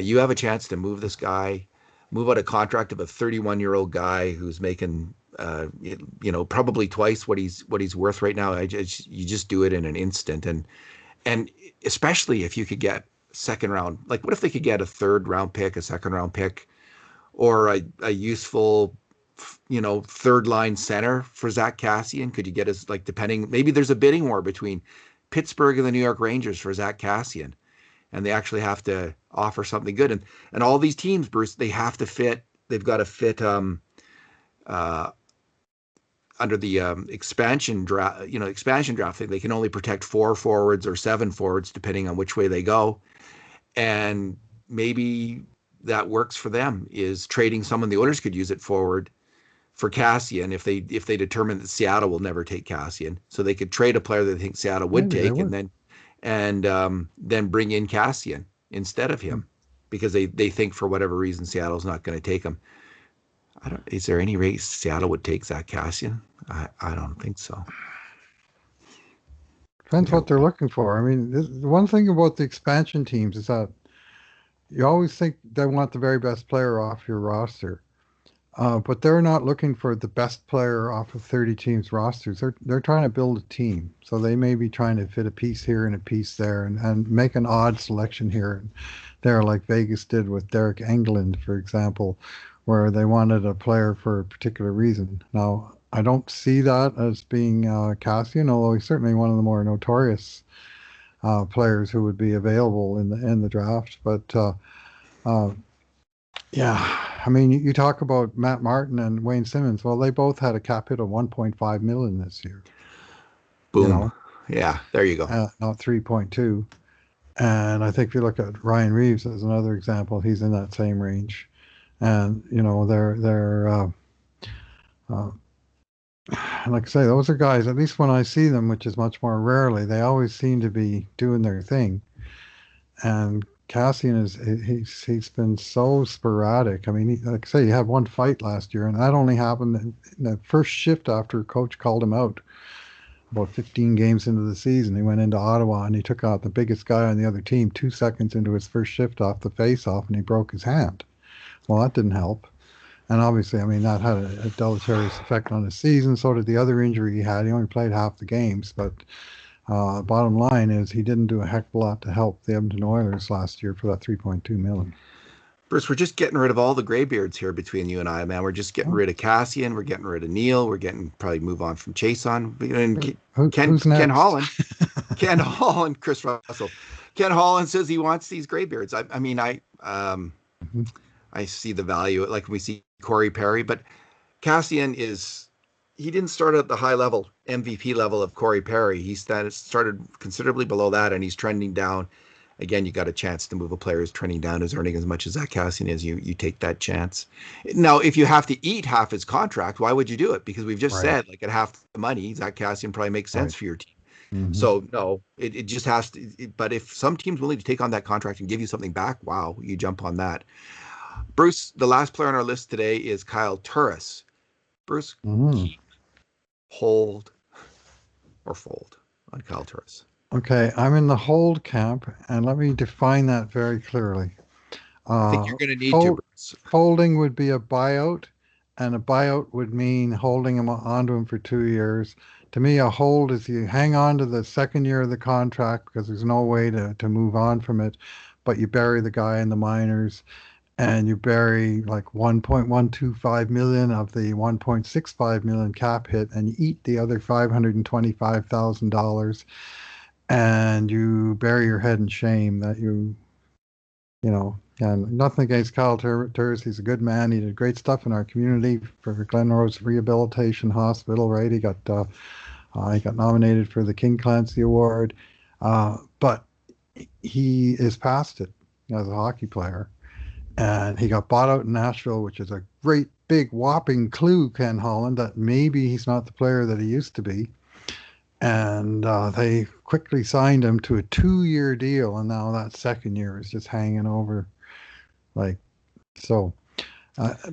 You have a chance to move this guy, move out a contract of a 31-year-old guy who's making probably twice what he's worth right now. You just do it in an instant, and especially if you could get second round. Like, what if they could get a third round pick, a second round pick, or a useful, third line center for Zack Kassian? Could you get us, like, depending? Maybe there's a bidding war between Pittsburgh and the New York Rangers for Zack Kassian, and they actually have to offer something good. And all these teams, Bruce, they have to fit. They've got to fit. Under the expansion draft, they can only protect 4 forwards or 7 forwards, depending on which way they go. And maybe that works for them is trading someone the Oilers could use it forward for Kassian if they determine that Seattle will never take Kassian, so they could trade a player that they think Seattle would Maybe they take, would. then bring in Kassian instead of him because they think for whatever reason Seattle's not going to take him. Is there any race Seattle would take Zach Kassian? I don't think so. Depends what they're looking for. I mean, the one thing about the expansion teams is that you always think they want the very best player off your roster. But they're not looking for the best player off of 30 teams rosters. They're trying to build a team. So they may be trying to fit a piece here and a piece there and make an odd selection here and there, like Vegas did with Derek Engelland, for example, where they wanted a player for a particular reason. Now, I don't see that as being Kassian, although he's certainly one of the more notorious players who would be available in the draft. But yeah, I mean, you talk about Matt Martin and Wayne Simmons. Well, they both had a cap hit of 1.5 million this year. Boom. You know? Yeah, there you go. Not 3.2. And I think if you look at Ryan Reeves as another example, he's in that same range. And you know, they're like I say, those are guys. At least when I see them, which is much more rarely, they always seem to be doing their thing. And Kassian he's been so sporadic. I mean, like I say, he had one fight last year, and that only happened in the first shift after coach called him out. About 15 games into the season, he went into Ottawa and he took out the biggest guy on the other team 2 seconds into his first shift off the face-off, and he broke his hand. Well, that didn't help. And obviously, I mean, that had a deleterious effect on his season. So did the other injury he had. He only played half the games, but bottom line is he didn't do a heck of a lot to help the Edmonton Oilers last year for that 3.2 million. Bruce, we're just getting rid of all the graybeards here between you and I, man. We're just getting rid of Kassian. We're getting rid of Neal. We're getting probably move on from Chase on. And Ken Holland, Ken Holland, Chris Russell. Ken Holland says he wants these graybeards. I see the value. Like we see Corey Perry, but Kassian he didn't start at the high level MVP level of Corey Perry. He started considerably below that, and he's trending down. Again, you got a chance to move a player who's trending down, who's earning as much as Zach Kassian is. You take that chance. Now, if you have to eat half his contract, why would you do it? Because we've just said, like, at half the money, Zach Kassian probably makes sense for your team. Mm-hmm. So no, it just has to. But if some team's willing to take on that contract and give you something back, wow, you jump on that. Bruce, the last player on our list today is Kyle Turris. Bruce, keep, hold, or fold on Kyle Turris. Okay, I'm in the hold camp, and let me define that very clearly. I think you're going to need to, Bruce. Folding would be a buyout, and a buyout would mean holding him onto him for 2 years. To me, a hold is you hang on to the second year of the contract because there's no way to move on from it, but you bury the guy in the minors, and you bury like 1.125 million of the 1.65 million cap hit, and you eat the other $525,000. And you bury your head in shame that you know, and nothing against Kyle Turris. He's a good man. He did great stuff in our community for Glen Rose Rehabilitation Hospital, right? He got nominated for the King Clancy Award, but he is past it as a hockey player. And he got bought out in Nashville, which is a great, big, whopping clue, Ken Holland, that maybe he's not the player that he used to be. And they quickly signed him to a 2-year deal, and now that second year is just hanging over, like so.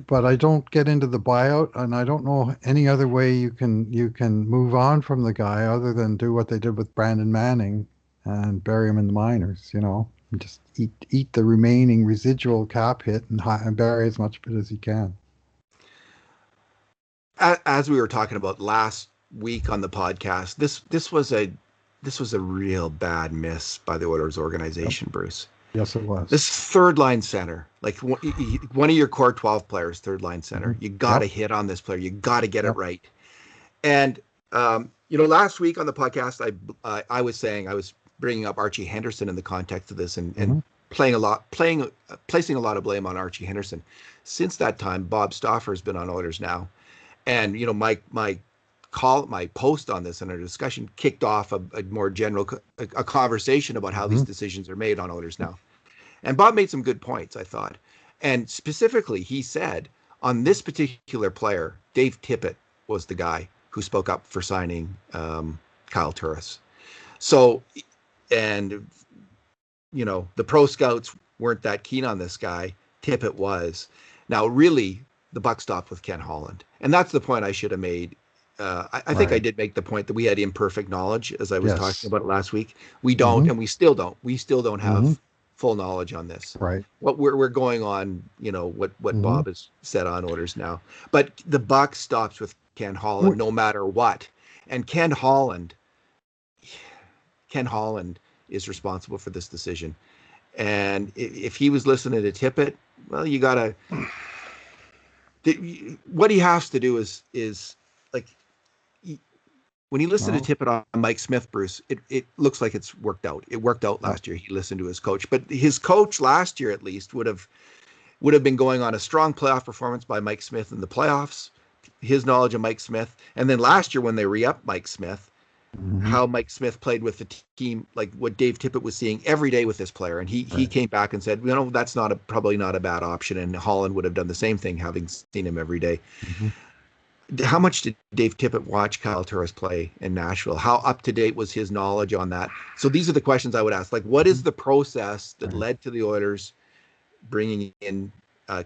But I don't get into the buyout, and I don't know any other way you can move on from the guy other than do what they did with Brandon Manning and bury him in the minors. You know, and just eat the remaining residual cap hit and bury as much of it as you can. As we were talking about last week on the podcast, this was a real bad miss by the Oilers organization. Yep. Bruce. Yes, it was. This third line center, like one of your core 12 players, third line center. Mm-hmm. You got to hit on this player. You got to get it right. And last week on the podcast, I was saying I was bringing up Archie Henderson in the context of this and placing a lot of blame on Archie Henderson. Since that time, Bob Stauffer has been on Oilers now, and my post on this and our discussion kicked off a more general conversation about how these decisions are made on Oilers now. And Bob made some good points, I thought. And specifically, he said on this particular player, Dave Tippett was the guy who spoke up for signing Kyle Turris. So, and the pro scouts weren't that keen on this guy. Tippett was. Now, really, the buck stopped with Ken Holland, and that's the point I should have made. I think I did make the point that we had imperfect knowledge, as I was talking about it last week. We don't, and we still don't. We still don't have full knowledge on this. Right. What we're going on, what Bob has said on Oilers now. But the buck stops with Ken Holland, no matter what. And Ken Holland is responsible for this decision. And if he was listening to Tippett, well, you gotta. What he has to do is like, when you listen to Tippett on Mike Smith, Bruce, it looks like it's worked out. It worked out last year. He listened to his coach, but his coach last year at least would have been going on a strong playoff performance by Mike Smith in the playoffs, his knowledge of Mike Smith, and then last year when they re-upped Mike Smith, how Mike Smith played with the team, like what Dave Tippett was seeing every day with this player, and he came back and said, that's probably not a bad option, and Holland would have done the same thing, having seen him every day. How much did Dave Tippett watch Kyle Turris play in Nashville? How up to date was his knowledge on that? So these are the questions I would ask. Like, what is the process that led to the Oilers bringing in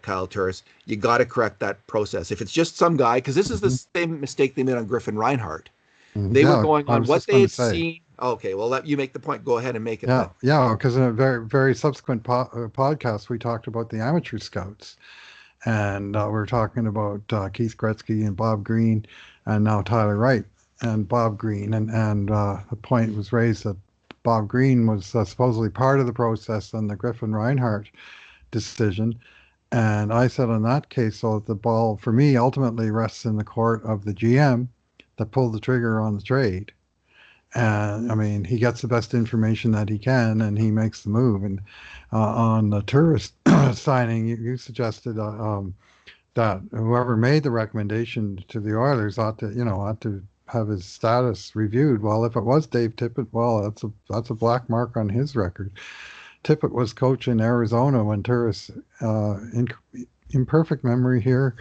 Kyle Turris? You got to correct that process. If it's just some guy, because this is the same mistake they made on Griffin Reinhart. They were going on what they had seen. Okay, well, let you make the point. Go ahead and make it. Yeah, because in a very, very subsequent podcast, we talked about the amateur scouts. And we're talking about Keith Gretzky and Bob Green, and now Tyler Wright and Bob Green. And the point was raised that Bob Green was supposedly part of the process on the Griffin Reinhart decision. And I said in that case, so the ball, for me, ultimately rests in the court of the GM that pulled the trigger on the trade. And I mean, he gets the best information that he can, and he makes the move. And on the Turris signing, you suggested that whoever made the recommendation to the Oilers ought to have his status reviewed. Well, if it was Dave Tippett, well, that's a black mark on his record. Tippett was coach in Arizona when Turris, imperfect memory here,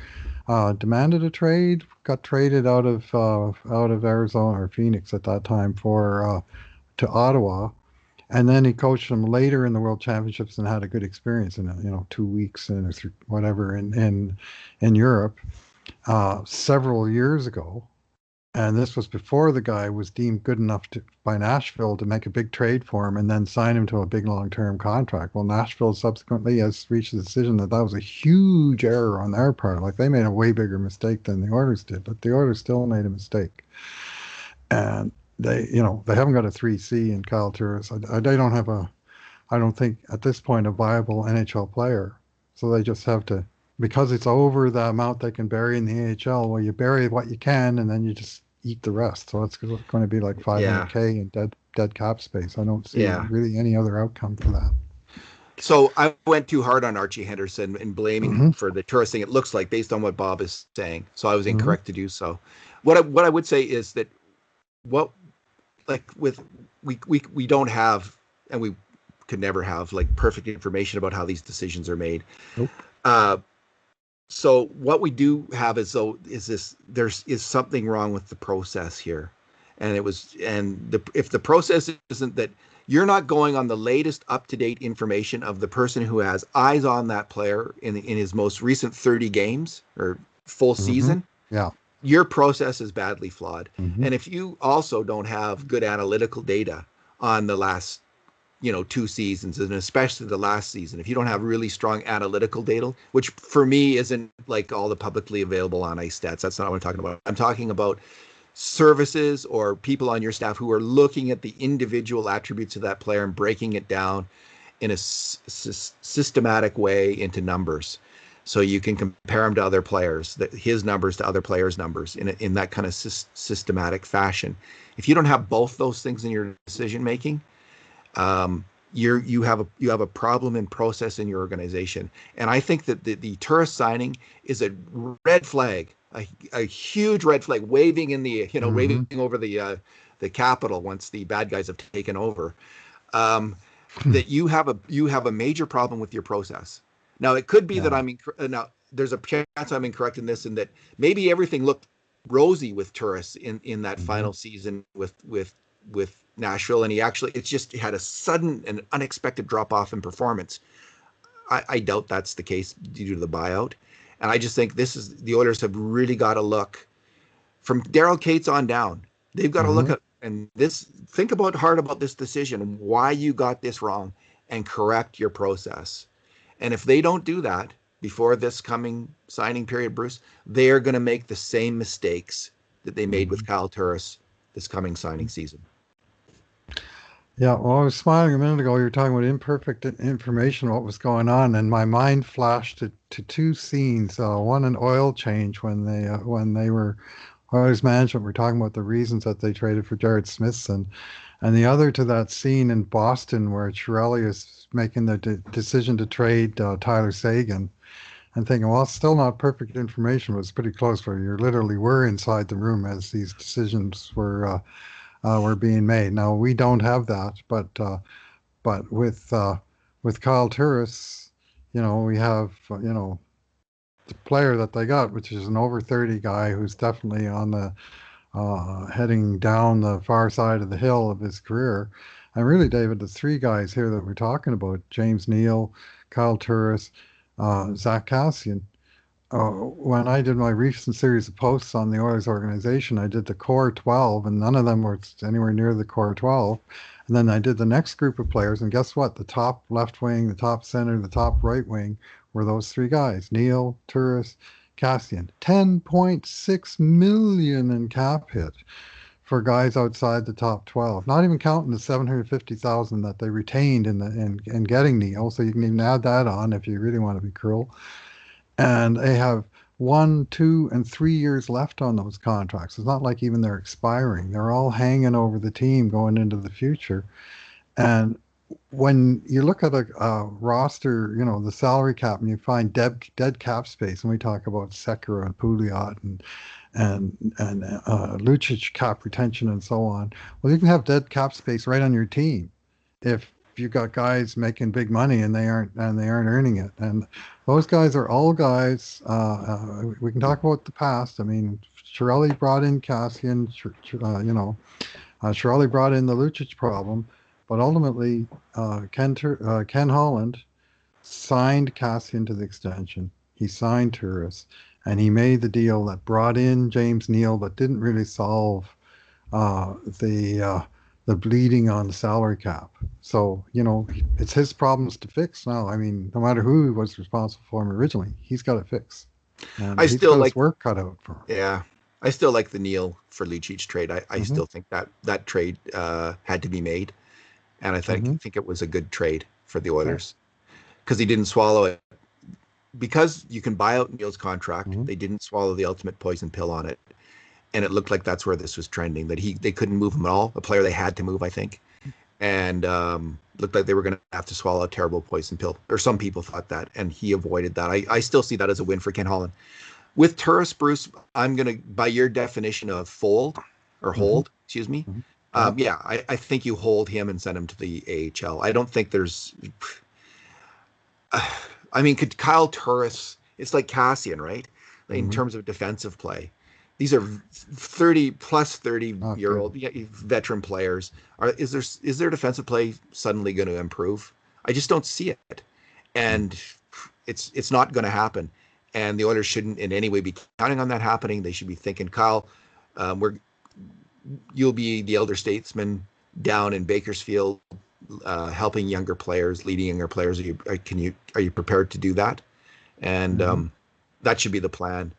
demanded a trade, got traded out of Arizona or Phoenix at that time to Ottawa, and then he coached them later in the World Championships and had a good experience in 2 weeks and whatever in Europe several years ago. And this was before the guy was deemed good enough by Nashville to make a big trade for him and then sign him to a big long-term contract. Well, Nashville subsequently has reached the decision that was a huge error on their part. Like, they made a way bigger mistake than the Oilers did, but the Oilers still made a mistake. And they haven't got a 3C in Kyle Turris. They don't have I don't think at this point, a viable NHL player. So they just have to, because it's over the amount they can bury in the AHL, well, you bury what you can and then you just eat the rest. So it's going to be like $500K in dead cap space. I don't see really any other outcome for that. So I went too hard on Archie Henderson and blaming him for the Turris thing, it looks like, based on what Bob is saying. So I was incorrect to do so. What I would say is that we don't have, and we could never have, like, perfect information about how these decisions are made. Nope. So what we do have is something wrong with the process here, and if the process isn't that you're not going on the latest up-to-date information of the person who has eyes on that player in his most recent 30 games or full season, your process is badly flawed. And if you also don't have good analytical data on the last 2 seasons, and especially the last season, if you don't have really strong analytical data, which for me isn't like all the publicly available on ice stats, that's not what I'm talking about. I'm talking about services or people on your staff who are looking at the individual attributes of that player and breaking it down in a systematic way into numbers, so you can compare him to other players, his numbers to other players' numbers in that kind of systematic fashion. If you don't have both those things in your decision making, you have a problem in process in your organization. And I think that the Turris signing is a red flag, a huge red flag waving in the waving over the Capitol once the bad guys have taken over. That you have a major problem with your process. Now, it could be that Yeah. now there's a chance I'm incorrect in this, and that maybe everything looked rosy with Turris in that Hmm. final season with Nashville, and it's just had a sudden and unexpected drop off in performance. I doubt that's the case due to the buyout, and I just think the Oilers have really got to look from Daryl Cates on down. They've got to look Hmm. at and this think about hard about this decision, why you got this wrong, and correct your process. And if they don't do that before this coming signing period, Bruce, they are going to make the same mistakes that they made with Hmm. Kyle Turris this coming signing season. Yeah, well, I was smiling a minute ago. You were talking about imperfect information, what was going on, and my mind flashed to two scenes. One, an oil change when they were Oilers management were talking about the reasons that they traded for Jared Smithson, and the other to that scene in Boston where Chiarelli is making the decision to trade Tyler Seguin, and thinking, well, it's still not perfect information, but it's pretty close. Where you literally were inside the room as these decisions were being made. Now we don't have that, but with Kyle Turris, we have the player that they got, which is an over 30 guy who's definitely on the heading down the far side of the hill of his career. And really, David, the three guys here that we're talking about, James Neal, Kyle Turris, Zack Kassian. When I did my recent series of posts on the Oilers organization, I did the core 12, and none of them were anywhere near the core 12. And then I did the next group of players, and guess what? The top left wing, the top center, the top right wing were those three guys: Neal, Turris, Kassian. 10.6 million in cap hit for guys outside the top 12. Not even counting the 750,000 that they retained in getting Neal. So you can even add that on if you really want to be cruel, and they have 1, 2, and 3 years left on those contracts. It's not like even they're expiring. They're all hanging over the team going into the future. And when you look at a roster, the salary cap, and you find dead cap space, and we talk about Sekera and Pouliot and Lucic cap retention and so on. Well, you can have dead cap space right on your team if you've got guys making big money and they aren't earning it. And those guys are all guys. We can talk about the past. I mean, Chiarelli brought in Kassian. Chiarelli brought in the Lucic problem, but ultimately, Ken Holland signed Kassian to the extension. He signed Turris, and he made the deal that brought in James Neal, but didn't really solve uh, the uh, the bleeding on the salary cap. So it's his problems to fix now. I mean, no matter who was responsible for him originally, he's got to fix, I and he's still got his like, work cut out for yeah, I still like the Neal for Lucic trade. I him. Hmm. still think that trade had to be made, and I Hmm. think it was a good trade for the Yeah. Oilers because he didn't swallow it. Because you can buy out Neal's contract, Hmm. they didn't swallow the ultimate poison pill on it, and it looked like that's where this was trending. That they couldn't move him at all, a player they had to move, I think, and looked like they were going to have to swallow a terrible poison pill, or some people thought that, and he avoided that. I still see that as a win for Ken Holland. With Turris, Bruce, I'm going to, by your definition of fold or Hmm. hold, excuse me, Hmm. Yeah. yeah, I think you hold him and send him to the AHL. I don't think there's, I mean, could Kyle Turris, it's like Kassian, right? In Hmm. terms of defensive play. These are 30 plus 30 Not year good. old veteran players. Is their defensive play suddenly going to improve? I just don't see it. And it's not going to happen. And the Oilers shouldn't in any way be counting on that happening. They should be thinking, Kyle, we're you'll be the elder statesman down in Bakersfield, helping younger players, leading younger players. Are you prepared to do that? And Hmm. that should be the plan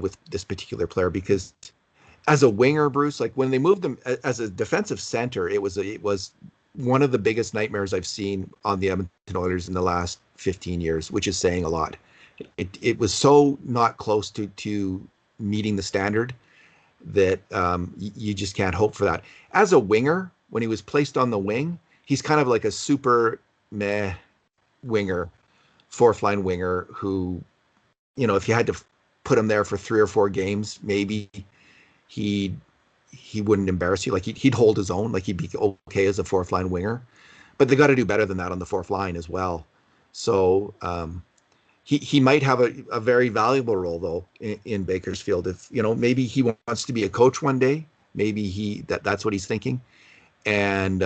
with this particular player because as a winger, Bruce, like when they moved him as a defensive center, it was one of the biggest nightmares I've seen on the Edmonton Oilers in the last 15 years, which is saying a lot. It was so not close to meeting the standard that you just can't hope for that. As a winger, when he was placed on the wing, he's kind of like a super meh winger, fourth line winger who, if you had to put him there for 3 or 4 games, maybe he he wouldn't embarrass you. Like he'd hold his own. Like he'd be okay as a fourth line winger. But they got to do better than that on the fourth line as well. So he might have a very valuable role though in Bakersfield. If maybe he wants to be a coach one day. Maybe that's what he's thinking, and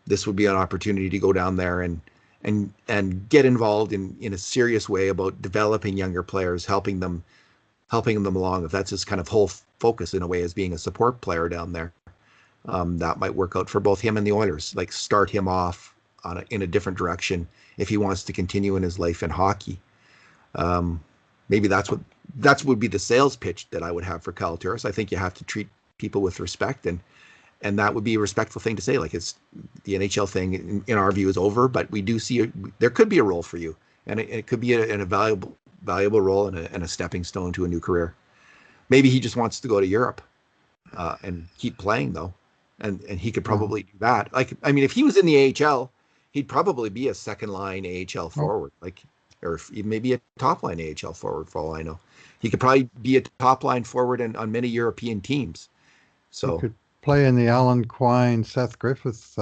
this would be an opportunity to go down there and get involved in a serious way about developing younger players, helping them along. If that's his kind of whole focus in a way as being a support player down there, that might work out for both him and the Oilers. Like start him off in a different direction if he wants to continue in his life in hockey. Maybe that would be the sales pitch that I would have for Kyle Turris. I think you have to treat people with respect, and that would be a respectful thing to say. Like, it's the NHL thing in our view is over, but we do see there could be a role for you, and it could be a valuable role and a stepping stone to a new career. Maybe he just wants to go to Europe and keep playing though, and he could probably do that. Like, I mean, if he was in the AHL, he'd probably be a second line AHL forward, or maybe a top line AHL forward for all I know. He could probably be a top line forward on many European teams. So he could play in the Alan Quine, Seth Griffith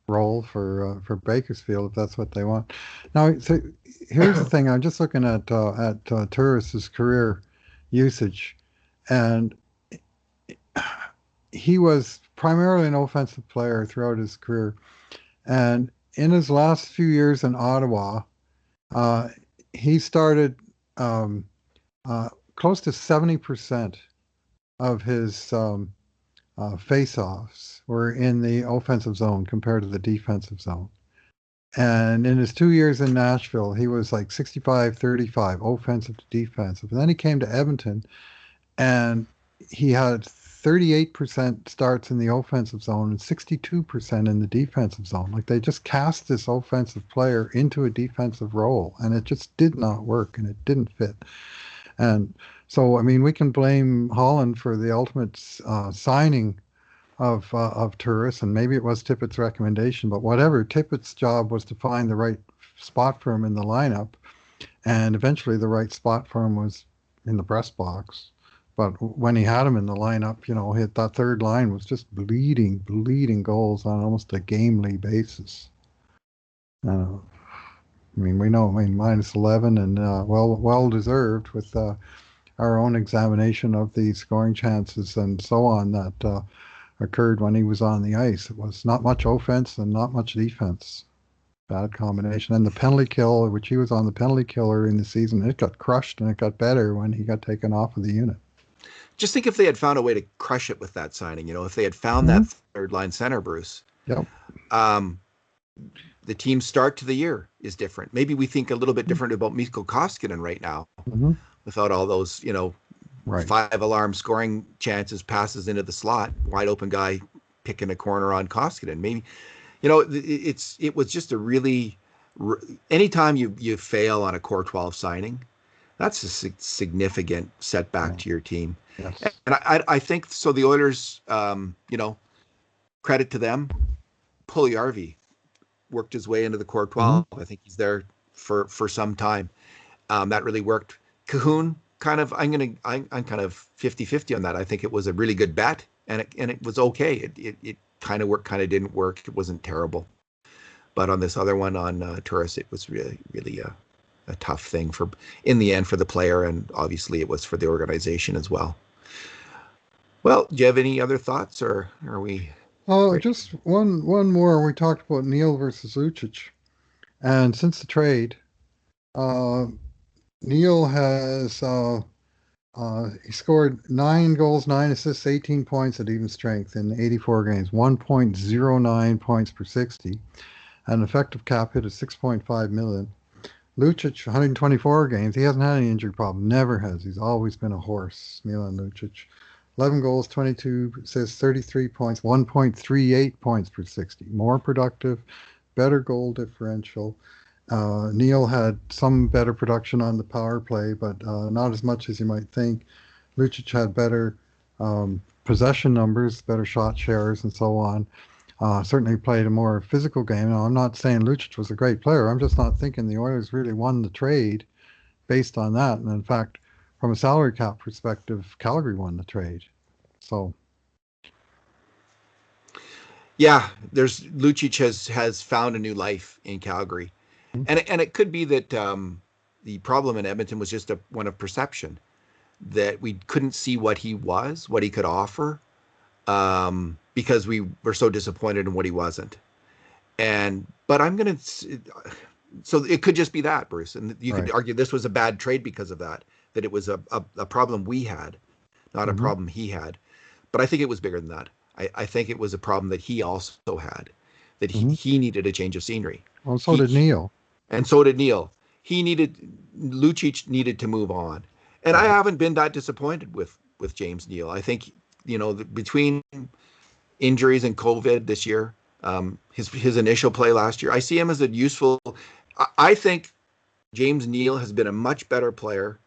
role for Bakersfield if that's what they want. Now, so here's the thing. I'm just looking at Turris's career usage, and he was primarily an offensive player throughout his career. And in his last few years in Ottawa, he started close to 70% of his face-offs were in the offensive zone compared to the defensive zone. And in his 2 years in Nashville, he was like 65-35, offensive to defensive. And then he came to Edmonton, and he had 38% starts in the offensive zone and 62% in the defensive zone. Like, they just cast this offensive player into a defensive role, and it just did not work, and it didn't fit. And so, I mean, we can blame Holland for the ultimate signing of Turris, and maybe it was Tippett's recommendation, but whatever, Tippett's job was to find the right spot for him in the lineup, and eventually the right spot for him was in the press box. But when he had him in the lineup, that third line was just bleeding goals on almost a gamely basis. I mean, we know, minus 11 and well deserved with our own examination of the scoring chances and so on that occurred when he was on the ice. It was not much offense and not much defense. Bad combination. And the penalty kill, which he was on the penalty killer in the season, it got crushed, and it got better when he got taken off of the unit. Just think if they had found a way to crush it with that signing, if they had found that third line center, Bruce. Yep. The team's start to the year is different. Maybe we think a little bit different about Mikko Koskinen right now, without all those, 5-alarm scoring chances, passes into the slot, wide open guy picking a corner on Koskinen. Maybe, it was just a really, anytime you fail on a core 12 signing, that's a significant setback to your team. Yes. And I think so. The Oilers, credit to them, Puljujarvi worked his way into the core 12. I think he's there for some time. That really worked. Cahoon, I'm kind of 50-50 on that. I think it was a really good bet, and it was okay. It kind of worked, kind of didn't work. It wasn't terrible. But on this other one on Turris, it was really a tough thing in the end for the player, and obviously it was for the organization as well. Well, do you have any other thoughts, or are we? Just one more. We talked about Neal versus Lucic, and since the trade, Neal has he scored 9 goals, 9 assists, 18 points at even strength in 84 games, 1.09 points per 60, and effective cap hit of 6.5 million. Lucic, 124 games. He hasn't had any injury problem. Never has. He's always been a horse, Milan Lucic. 11 goals, 22 assists, 33 points, 1.38 points per 60. More productive, better goal differential. Neal had some better production on the power play, but not as much as you might think. Lucic had better possession numbers, better shot shares, and so on. Certainly played a more physical game. Now, I'm not saying Lucic was a great player. I'm just not thinking the Oilers really won the trade based on that. And in fact, from a salary cap perspective, Calgary won the trade. So, yeah, Lucic has found a new life in Calgary, Mhm. And it could be that the problem in Edmonton was just one of perception, that we couldn't see what he could offer, because we were so disappointed in what he wasn't. But so it could just be that, Bruce, and you could Right. argue this was a bad trade because of that it was a problem we had, not a Hmm. problem he had. But I think it was bigger than that. I think it was a problem that he also had, that Hmm. he needed a change of scenery. Well, so He did Neal. and so did Neal. Lucic needed to move on, and I Right. haven't been that disappointed with James Neal. I think between injuries and COVID this year, his initial play last year, I see him as a useful. I think James Neal has been a better player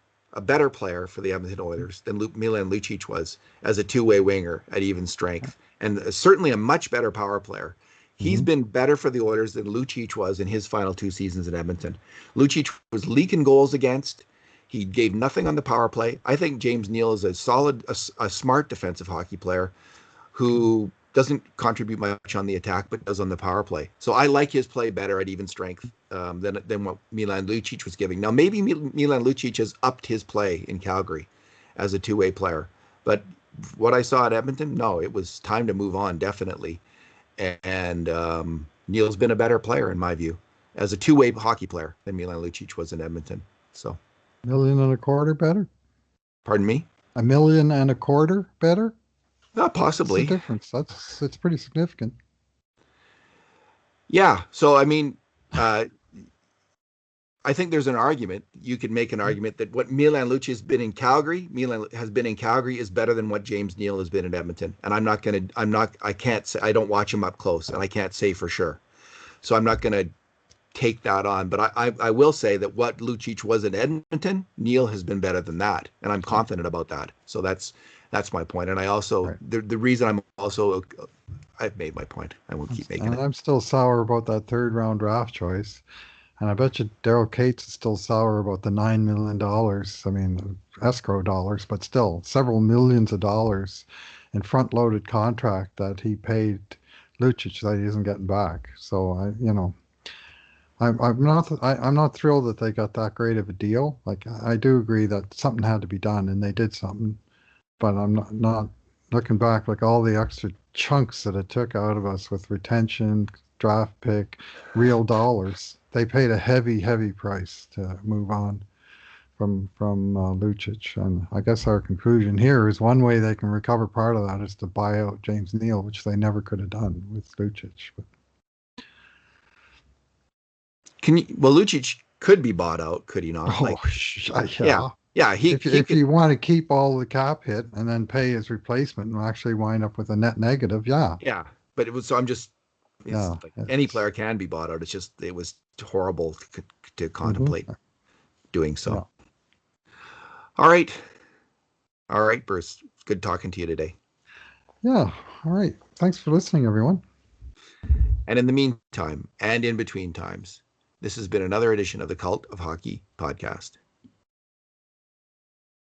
for the Edmonton Oilers than Milan Lucic was as a two-way winger at even strength, and certainly a much better power player. He's Hmm. been better for the Oilers than Lucic was in his final 2 seasons in Edmonton. Lucic was leaking goals against. He gave nothing on the power play. I think James Neal is a smart defensive hockey player who doesn't contribute much on the attack, but does on the power play. So I like his play better at even strength than what Milan Lucic was giving. Now maybe Milan Lucic has upped his play in Calgary as a two-way player, but what I saw at Edmonton, no, it was time to move on, definitely. And Neal's been a better player in my view as a two-way hockey player than Milan Lucic was in Edmonton. So, Million and a quarter better. pardon me. $1.25 million better. What's the Possibly. difference? It's pretty significant. Yeah. So I mean, uh, I think there's an argument. You could make an argument that what Milan has been in Calgary is better than what James Neal has been in Edmonton. And I can't say, I don't watch him up close and I can't say for sure. So I'm not going to take that on. But I will say that what Lucic was in Edmonton, Neal has been better than that. And I'm confident about that. So that's my point. And I also, Right. the reason I've made my point. I won't keep making And it. I'm still sour about that third round draft choice. And I bet you Daryl Cates is still sour about the $9 million. I mean, escrow dollars, but still several millions of dollars in front loaded contract that he paid Lucic that he isn't getting back. So I'm not thrilled that they got that great of a deal. Like I do agree that something had to be done and they did something, but I'm not looking back like all the extra chunks that it took out of us with retention, draft pick, real dollars. They paid a heavy price to move on from Lucic, and I guess our conclusion here is one way they can recover part of that is to buy out James Neal, which they never could have done with Lucic. But, Well, Lucic could be bought out, could he not? oh, Like, yeah, yeah. yeah, he If could, you want to keep all the cap hit and then pay his replacement and actually wind up with a net negative, yeah, yeah. But it was so I'm just it's yeah, like any it's player can be bought out. It's just it was horrible to contemplate hmm doing yeah, so. All right, all right, Bruce. It's good talking to you today. yeah. All right. Thanks for listening, everyone. And in the meantime, and in between times, this has been another edition of the Cult of Hockey podcast.